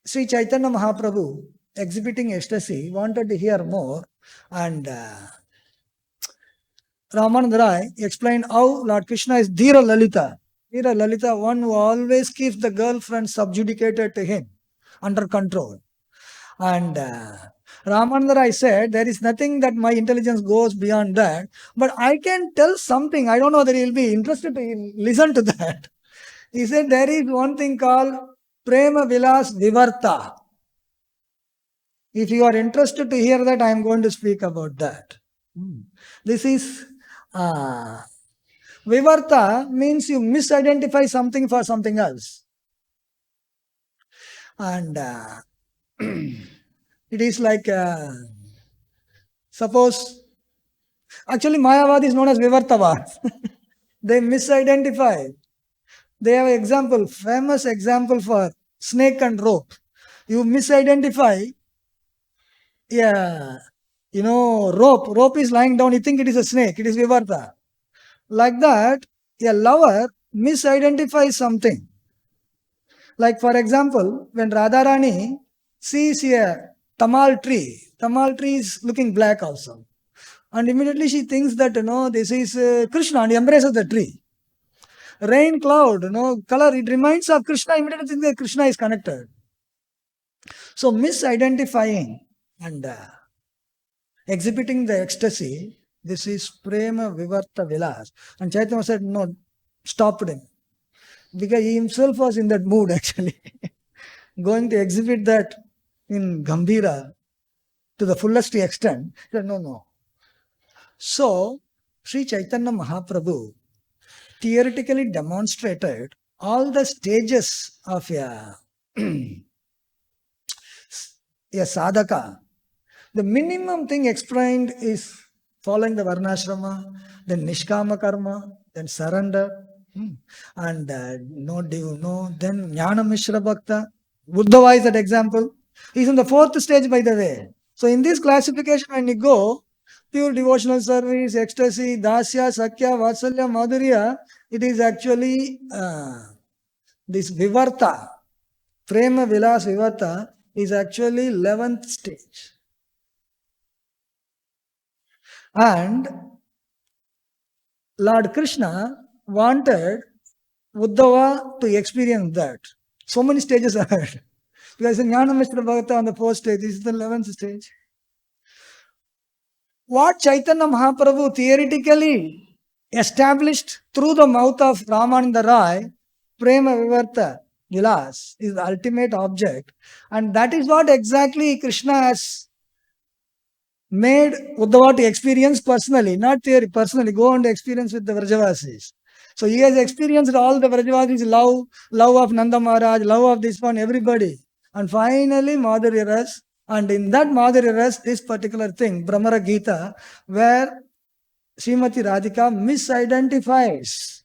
Sri Chaitanya Mahaprabhu, exhibiting ecstasy, wanted to hear more, and Ramananda Rai explained how Lord Krishna is Dhira Lalita. Dhira Lalita, one who always keeps the girlfriend subjugated to him, under control. And Ramananda Rai said, there is nothing that my intelligence goes beyond that, but I can tell something. I don't know whether he will be interested to listen to that. He said, there is one thing called Prema Vilas Vivarta. If you are interested to hear that, I am going to speak about that. This is Vivarta means you misidentify something for something else. And it is like, suppose, actually Mayavad is known as Vivartavad. They misidentify. They have an example, famous example for snake and rope. You misidentify, rope is lying down, you think it is a snake, it is Vivarta. Like that, a lover misidentifies something. Like for example, when Radharani sees a tamal tree is looking black also. And immediately she thinks that, this is Krishna, and embraces the tree. Rain cloud, color, it reminds of Krishna, immediately thinks that Krishna is connected. So misidentifying and exhibiting the ecstasy, this is Prema Vivarta Vilas. And Chaitanya said, no, stopped him. Because he himself was in that mood actually. Going to exhibit that in Gambhira to the fullest extent. He said, no. So, Sri Chaitanya Mahaprabhu theoretically demonstrated all the stages of a sadhaka. The minimum thing explained is following the Varnashrama, then Nishkama Karma, then surrender, and then Jnana Mishra Bhakta. Uddhava is that example. He's in the fourth stage, by the way. So in this classification, when you go, pure devotional service, ecstasy, dasya, sakya, vatsalya, madhurya, it is actually this vivarta, prema vilas vivarta is actually 11th stage. And Lord Krishna wanted Uddhava to experience that. So many stages ahead. Because in Jnana Mishra Bhagavatam on the 4th stage, this is the 11th stage. What Chaitanya Mahaprabhu theoretically established through the mouth of Ramananda Rai, Prema Vivarta Vilas, is the ultimate object. And that is what exactly Krishna has made Uddhava to experience personally, not theory, personally. Go and experience with the Vrajavasis. So he has experienced all the Vrajavasis, love of Nanda Maharaj, love of this one, everybody. And finally, Madhurya Ras. And in that Madhurya Ras, this particular thing, Brahmara Gita, where Srimati Radhika misidentifies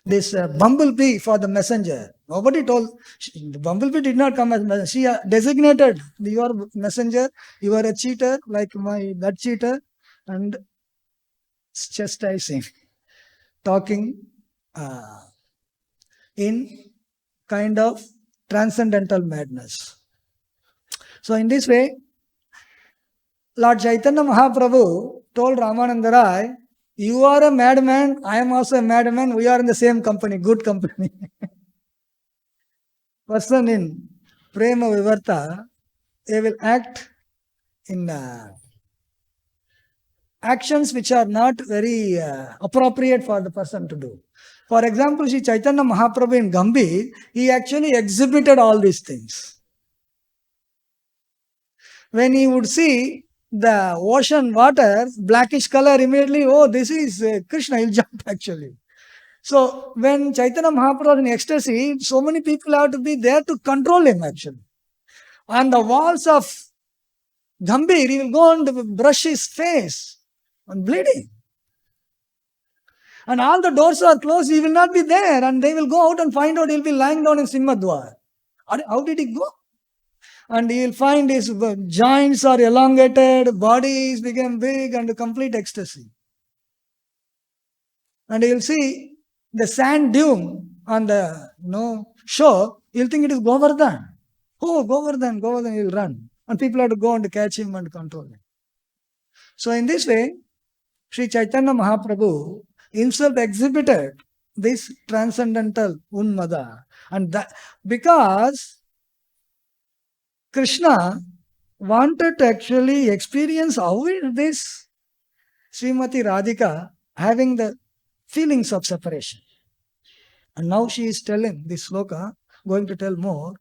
this bumblebee for the messenger. Nobody told, the bumblebee did not come as messenger. She designated, you are messenger, you are a cheater, like that cheater, and chastising, talking in kind of transcendental madness. So in this way, Lord Chaitanya Mahaprabhu told Ramananda Rai, you are a madman, I am also a madman, we are in the same company, good company. Person in Prema Vivarta, they will act in actions which are not very appropriate for the person to do. For example, Sri Chaitanya Mahaprabhu in Gambhir, he actually exhibited all these things. When he would see the ocean water, blackish color, immediately, oh, this is Krishna, he'll jump actually. So when Chaitanya Mahaprabhu was in ecstasy, so many people have to be there to control him actually. On the walls of Gambhir, he will go and brush his face and bleeding. And all the doors are closed, he will not be there, and they will go out and find out he'll be lying down in Simhadwar. How did he go? And he will find his joints are elongated, bodies become big and complete ecstasy. And he will see the sand dune on the shore, he'll think it is Govardhan. Oh, Govardhan, he'll run. And people have to go and catch him and control him. So in this way, Sri Chaitanya Mahaprabhu himself exhibited this transcendental Unmada. And that because Krishna wanted to actually experience how is this Srimati Radhika having the feelings of separation. And now she is telling this sloka, going to tell more.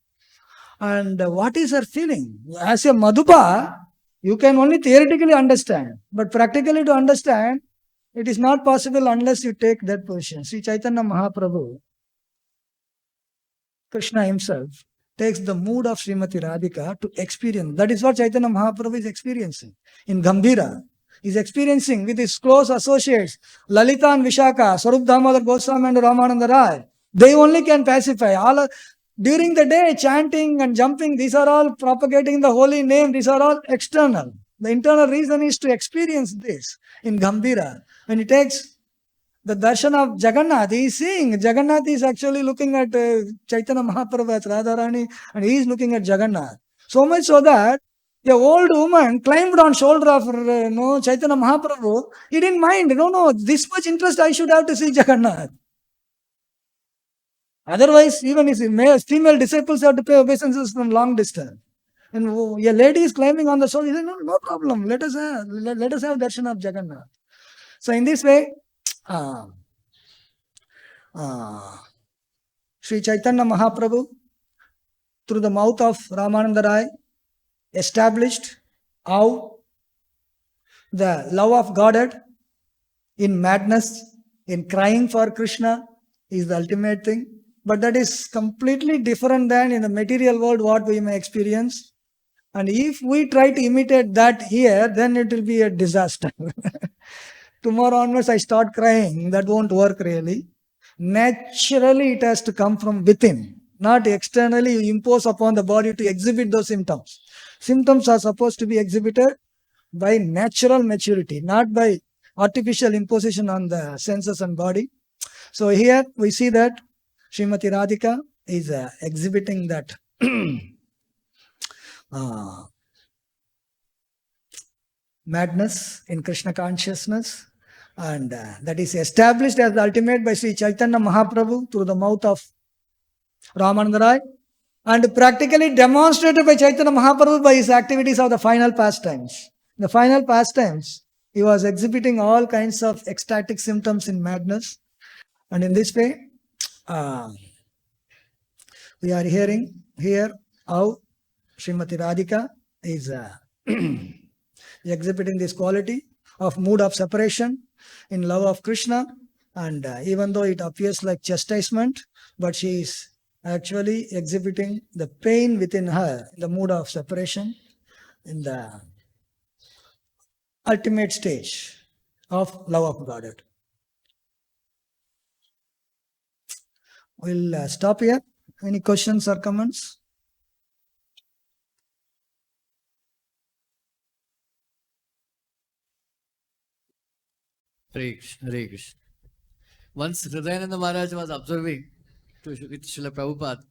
And what is her feeling? As a Madhuba, you can only theoretically understand. But practically to understand, it is not possible unless you take that position. Sri Chaitanya Mahaprabhu, Krishna himself, takes the mood of Srimati Radhika to experience. That is what Chaitanya Mahaprabhu is experiencing in Gambhira. He is experiencing with his close associates, Lalita and Vishaka, Swarup Damodar Goswami and Ramananda Rai. They only can pacify. During the day, chanting and jumping, these are all propagating the holy name. These are all external. The internal reason is to experience this in Gambhira. When he takes the darshan of Jagannath, he is seeing. Jagannath is actually looking at Chaitanya Mahaprabhu as Radharani, and he is looking at Jagannath. So much so that a old woman climbed on shoulder of Chaitanya Mahaprabhu. He didn't mind. No, this much interest I should have to see Jagannath. Otherwise, even his female disciples have to pay obeisances from long distance. And a lady is climbing on the shoulder. He said, no problem. Let us have darshan of Jagannath. So in this way, Sri Chaitanya Mahaprabhu, through the mouth of Ramananda Rai, established how the love of Godhead in madness, in crying for Krishna is the ultimate thing. But that is completely different than in the material world what we may experience. And if we try to imitate that here, then it will be a disaster. Tomorrow onwards I start crying. That won't work really. Naturally it has to come from within. Not externally you impose upon the body to exhibit those symptoms. Symptoms are supposed to be exhibited by natural maturity, not by artificial imposition on the senses and body. So here we see that Srimati Radhika is exhibiting that madness in Krishna consciousness, and that is established as the ultimate by Sri Chaitanya Mahaprabhu through the mouth of Ramananda Rai, and practically demonstrated by Chaitanya Mahaprabhu by his activities of the final pastimes. The final pastimes, he was exhibiting all kinds of ecstatic symptoms in madness, and in this way, we are hearing here how Srimati Radhika is exhibiting this quality of mood of separation in love of Krishna, and even though it appears like chastisement, but she is actually exhibiting the pain within her, the mood of separation in the ultimate stage of love of Godhead. We'll stop here. Any questions or comments? Hare Krishna, Hare Krishna. Once Hridayananda Maharaj was observing with Srila Prabhupada,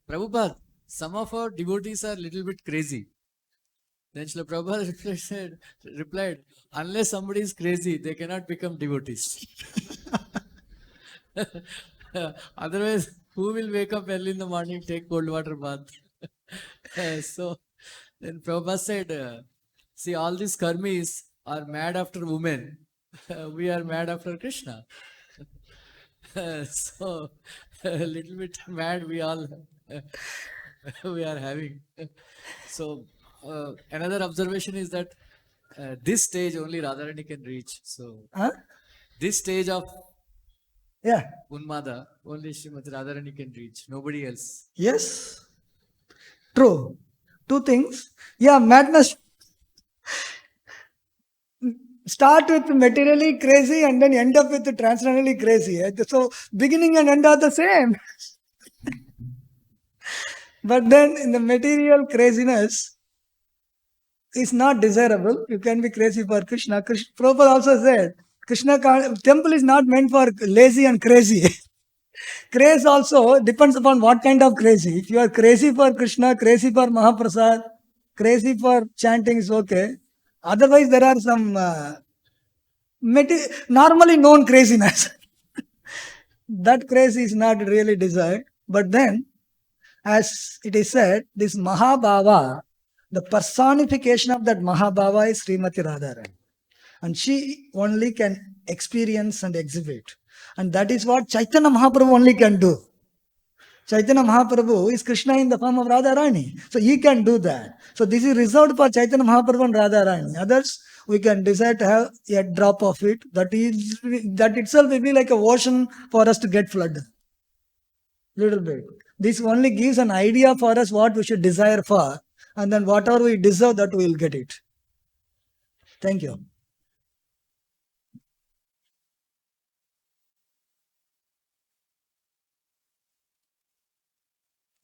Prabhupada, some of our devotees are a little bit crazy. Then Srila Prabhupada replied, unless somebody is crazy, they cannot become devotees. Otherwise, who will wake up early in the morning, take cold water bath? So then Prabhupada said, see, all these karmis are mad after women. We are mad after Krishna. So a little bit mad we all we are having. So another observation is that this stage only Radharani can reach. So this stage of Unmada only Srimati Radharani can reach. Nobody else. Yes. True. Two things. Yeah, madness. Start with materially crazy and then end up with transcendentally crazy. So beginning and end are the same. But then in the material craziness is not desirable. You can be crazy for Krishna. Prabhupada also said, Krishna temple is not meant for lazy and crazy. Craze also depends upon what kind of crazy. If you are crazy for Krishna, crazy for Mahaprasad, crazy for chanting is okay. Otherwise, there are some normally known craziness. That craze is not really desired. But then, as it is said, this Mahabhava, the personification of that Mahabhava is Srimati Radharani. And she only can experience and exhibit. And that is what Chaitanya Mahaprabhu only can do. Chaitanya Mahaprabhu is Krishna in the form of Radharani. So he can do that. So this is reserved for Chaitanya Mahaprabhu and Radharani. Others, we can desire to have a drop of it. That itself will be like a ocean for us to get flooded. Little bit. This only gives an idea for us what we should desire for. And then whatever we deserve, that we will get it. Thank you.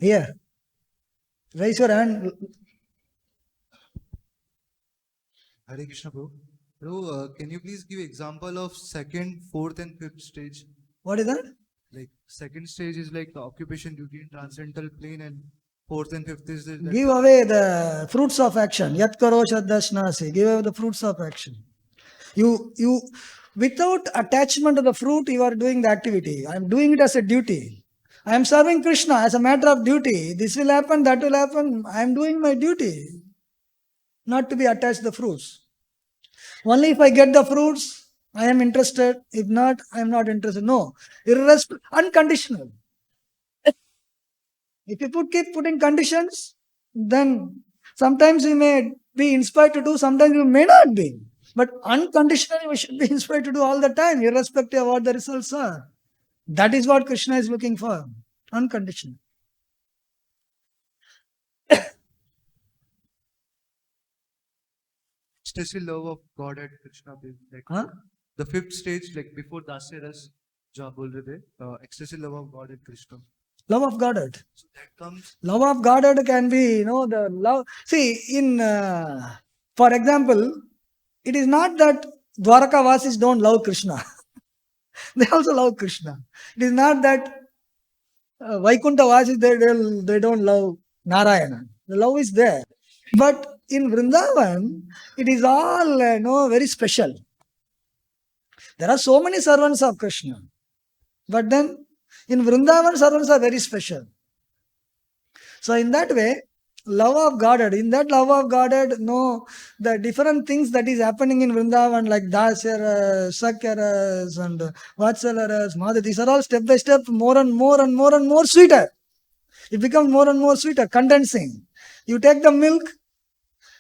Here. Raise your hand. Hare Krishna, Prabhu. Prabhu, can you please give example of second, fourth, and fifth stage? What is that? Like second stage is like the occupation, duty, and transcendental plane, and fourth and fifth is like give away the fruits of action. Yat karo shaddashnasi. Give away the fruits of action. You without attachment to the fruit, you are doing the activity. I am doing it as a duty. I am serving Krishna as a matter of duty. This will happen, that will happen. I am doing my duty. Not to be attached to the fruits. Only if I get the fruits, I am interested. If not, I am not interested. No. Unconditional. If you keep putting conditions, then sometimes you may be inspired to do, sometimes you may not be. But unconditionally, we should be inspired to do all the time, irrespective of what the results are. That is what Krishna is looking for. Unconditional. ecstasy love of God at Krishna. Like the fifth stage, like before Dasya Ras, jo bol rahe the, ecstasy love of God at Krishna. Love of Godhead. So that comes. Love of Godhead can be, the love. See, for example, It is not that Dwaraka Vasis don't love Krishna. They also love Krishna. It is not that Vaikuntha Vasis they don't love Narayana. The love is there. But in Vrindavan, it is all very special. There are so many servants of Krishna. But then in Vrindavan, servants are very special. So in that way, love of Godhead, in that love of Godhead, the different things that is happening in Vrindavan like Dasyaras, Sakyaras and Vatsalaras, Madhava, these are all step by step more and more and more and more sweeter. It becomes more and more sweeter, condensing. You take the milk,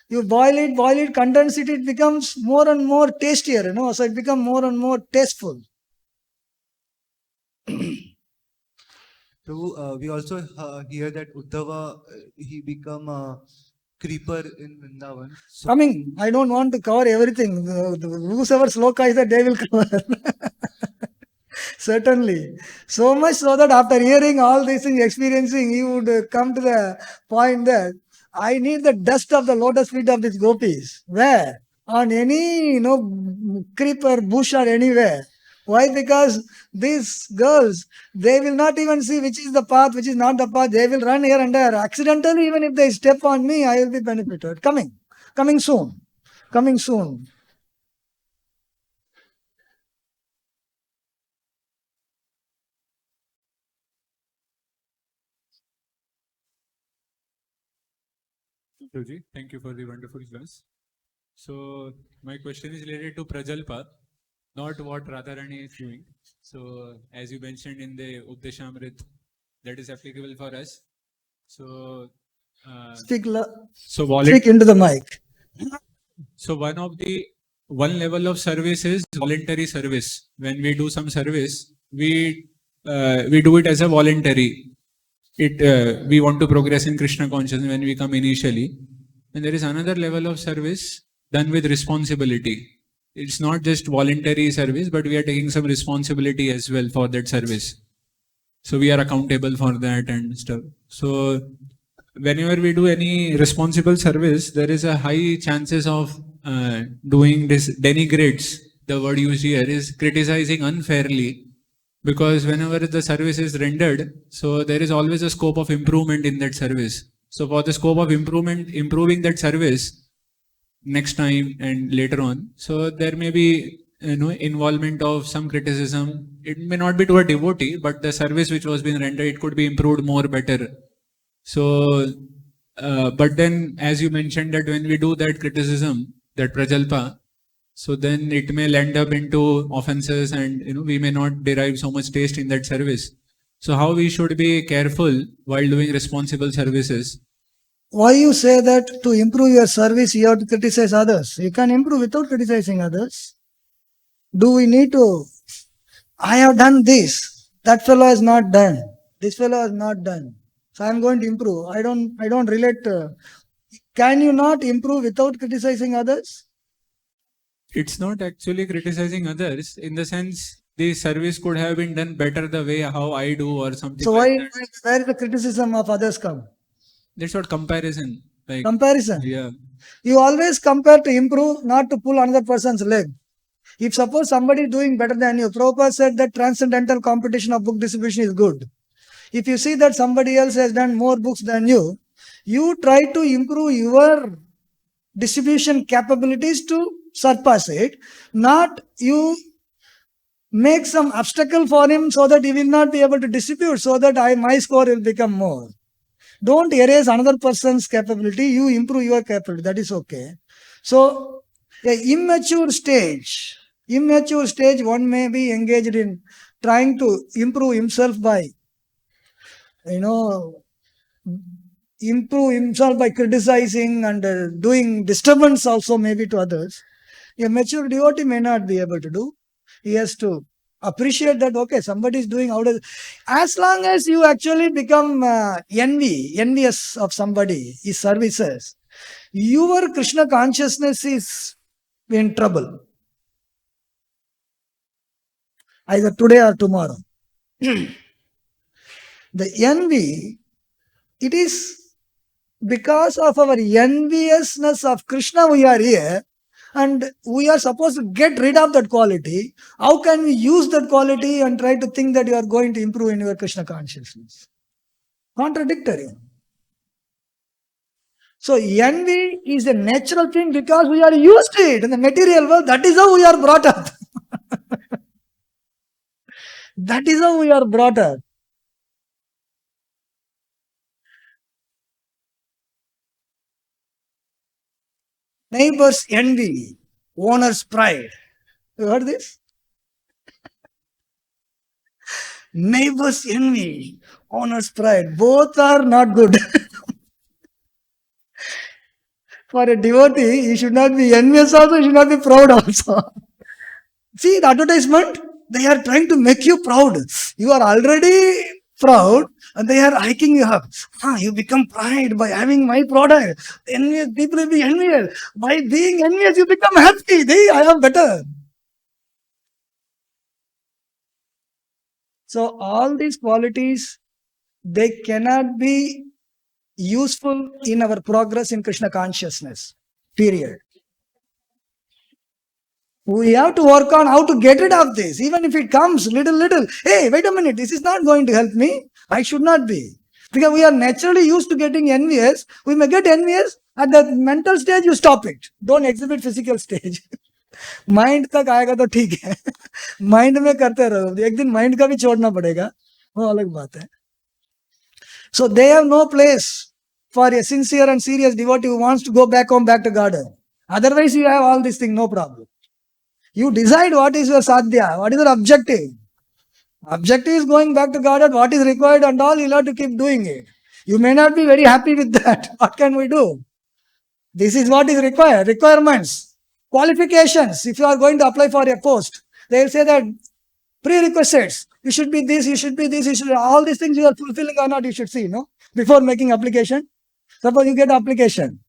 you boil it, condense it, it becomes more and more tastier, so it becomes more and more tasteful. So we also hear that Uddhava, he become a creeper in Vrindavan. So I don't want to cover everything. Whosoever sloka is that they will cover. Certainly. So much so that after hearing all these things, experiencing, you would come to the point that I need the dust of the lotus feet of these gopis. Where? On any, creeper, bush or anywhere. Why? Because these girls, they will not even see which is the path, which is not the path. They will run here and there. Accidentally, even if they step on me, I will be benefited. Coming soon. Coming soon. Prabhuji, thank you for the wonderful class. So my question is related to Prajalpa, not what Radharani is doing. So as you mentioned in the Updeshamrit, that is applicable for us. So Speak into the mic. So one level of service is voluntary service. When we do some service, we do it as a voluntary. We want to progress in Krishna consciousness when we come initially. And there is another level of service done with responsibility. It's not just voluntary service, but we are taking some responsibility as well for that service. So we are accountable for that and stuff. So whenever we do any responsible service, there is a high chances of doing this denigrates. The word used here is criticizing unfairly. Because whenever the service is rendered, so there is always a scope of improvement in that service. So for the scope of improving that service next time and later on, so there may be involvement of some criticism. It may not be to a devotee, but the service which was being rendered, it could be improved more better. So, but then as you mentioned that when we do that criticism, that prajalpa, so then it may land up into offenses and we may not derive so much taste in that service. So how we should be careful while doing responsible services? Why you say that to improve your service you have to criticize others? You can improve without criticizing others. Do we need to? I have done this. That fellow has not done. This fellow has not done. So I am going to improve. I don't relate. Can you not improve without criticizing others? It's not actually criticizing others in the sense the service could have been done better the way how I do or something. So where is the criticism of others come? That's what comparison. Comparison. Yeah. You always compare to improve, not to pull another person's leg. If suppose somebody is doing better than you, Prabhupada said that transcendental competition of book distribution is good. If you see that somebody else has done more books than you, you try to improve your distribution capabilities to surpass it, not you make some obstacle for him so that he will not be able to distribute, so that my score will become more. Don't erase another person's capability, you improve your capability, that is okay. So, a immature stage, one may be engaged in trying to improve himself by, improve himself by criticizing and doing disturbance also maybe to others. A mature devotee may not be able to do. He has to appreciate that, okay, somebody is doing out of. As long as you actually become envious of somebody, his services, your Krishna consciousness is in trouble. Either today or tomorrow. The envy, it is because of our enviousness of Krishna we are here. And we are supposed to get rid of that quality. How can we use that quality and try to think that you are going to improve in your Krishna consciousness? Contradictory. So envy is a natural thing because we are used to it in the material world. That is how we are brought up. That is how we are brought up. Neighbor's envy, owner's pride. You heard this? Neighbor's envy, owner's pride. Both are not good. For a devotee, he should not be envious also, he should not be proud also. See the advertisement? They are trying to make you proud. You are already proud and they are hiking you up. You become proud by having my product. Envious people will be envious. By being envious, you become happy. I am better. So all these qualities, they cannot be useful in our progress in Krishna consciousness. Period. We have to work on how to get rid of this. Even if it comes little. Hey, wait a minute. This is not going to help me. I should not be. Because we are naturally used to getting envious. We may get envious. At the mental stage, you stop it. Don't exhibit physical stage. Mind तक आएगा तो ठीक है. Mind में करते रहो. एक दिन माइंड का भी छोड़ना पड़ेगा. वो अलग बात है. So they have no place for a sincere and serious devotee who wants to go back home, back to garden. Otherwise, you have all these things, no problem. You decide what is your sadhya, what is your objective. Objective is going back to garden, what is required and all, you'll have to keep doing it. You may not be very happy with that. What can we do? This is what is required. Requirements. Qualifications. If you are going to apply for a post, they will say that prerequisites. You should be this, you should be this, you should all these things you are fulfilling or not, you should see, no? Before making application. Suppose you get application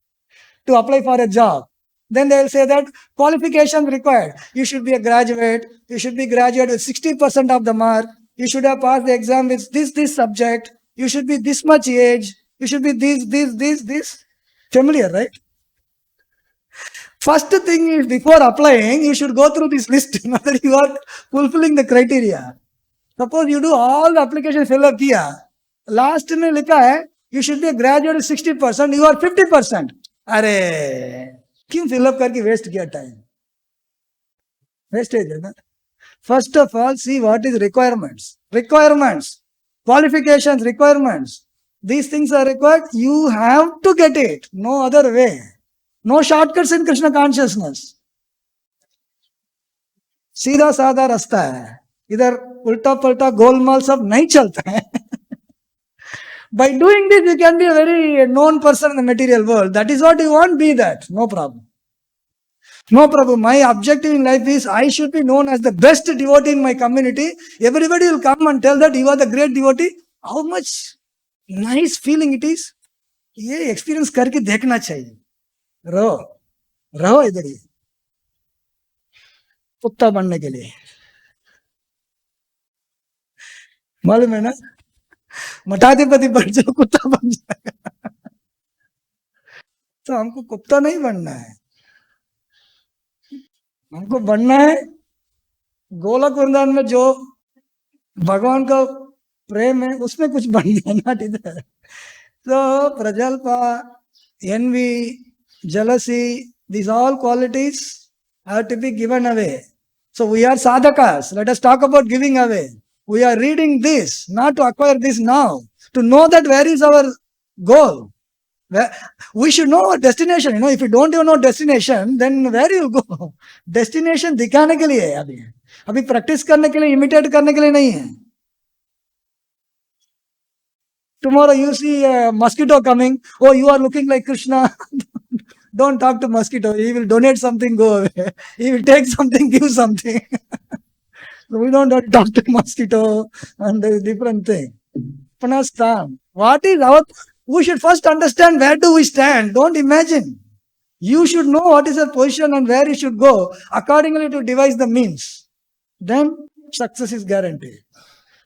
to apply for a job. Then they will say that qualifications required. You should be a graduate. You should be graduate with 60% of the mark. You should have passed the exam with this subject. You should be this much age. You should be this. Familiar, right? First thing is, before applying, you should go through this list whether you are fulfilling the criteria. Suppose you do all the application fill up here. Last में लिखा है, you should be a graduate with 60%, you are 50%. अरे क्यों fill up करके waste किया time? Wastage है ना? First of all, see what is requirements. Requirements, qualifications, requirements. These things are required. You have to get it. No other way. No shortcuts in Krishna consciousness. सीधा साधा रास्ता है. इधर उल्टा पलटा गोलमाल सब नहीं चलता है. By doing this, you can be a very known person in the material world. That is what you want, be that. No problem. No problem. My objective in life is I should be known as the best devotee in my community. Everybody will come and tell that you are the great devotee. How much nice feeling it is. ये experience करके देखना चाहिए. रहो इधर ही कुत्ता बनने के लिए. मालूम है ना? मठाधिपति बन जाओ, कुत्ता बन जाएगा. तो हमको कुत्ता नहीं बनना है. हमको बनना है गोलक वृंदावन में जो भगवान का प्रेम है उसमें कुछ बनना है, not इधर. So prajalpa, envy, jealousy, these all qualities have to be given away. So we are sadhakas. Let us talk about giving away. We are reading this, not to acquire this now. To know that where is our goal. We should know our destination. If you don't even know destination, then where you go? Destination दिखाने के लिए है अभी practice करने के लिए, imitate करने के लिए नहीं है. Tomorrow you see a mosquito coming. Oh, you are looking like Krishna. Don't talk to mosquito. He will donate something, go away. He will take something, give something. So we don't talk to mosquito and there is different thing. Panastan. What is our... We should first understand where do we stand. Don't imagine. You should know what is your position and where you should go. Accordingly to devise the means. Then success is guaranteed.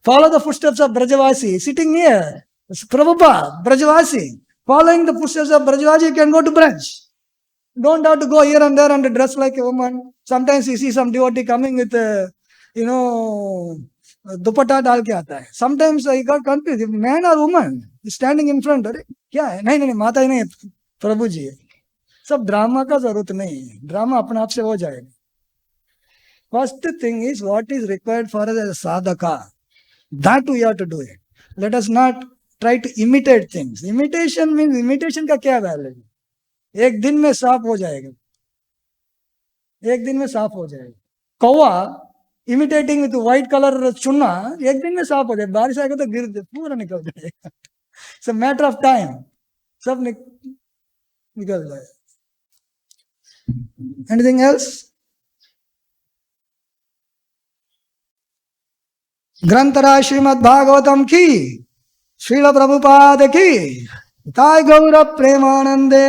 Follow the footsteps of Brajavasi. Sitting here. Prabhupada, Brajavasi. Following the footsteps of Brajavasi, you can go to Braj. Don't have to go here and there and dress like a woman. Sometimes you see some devotee coming with, dupatta डाल के आता है. Sometimes I got confused. Man or woman standing in front. अरे क्या है? नहीं माता ही नहीं है, प्रभु जी है. सब ड्रामा का जरूरत नहीं है. ड्रामा अपने आप से हो जाएगा. First thing is what is required for us as a sadhaka. That we have to do it. Let us not try to imitate things. Imitation means imitation का क्या वैल्यू है? एक दिन में साफ हो जाएगा. एक दिन में साफ हो जाएगा. कौवा इमिटेटिंग विथ व्हाइट कलर चुना एक दिन में साफ हो जाएगा. बारिश आएगा तो गिर पूरा निकल जाएगा. It's a matter of time. सब निकल जाएगा. Anything else? ग्रंथराज श्रीमद् भागवतम की, श्रील प्रभुपाद की, ताय गौर प्रेमानंदे.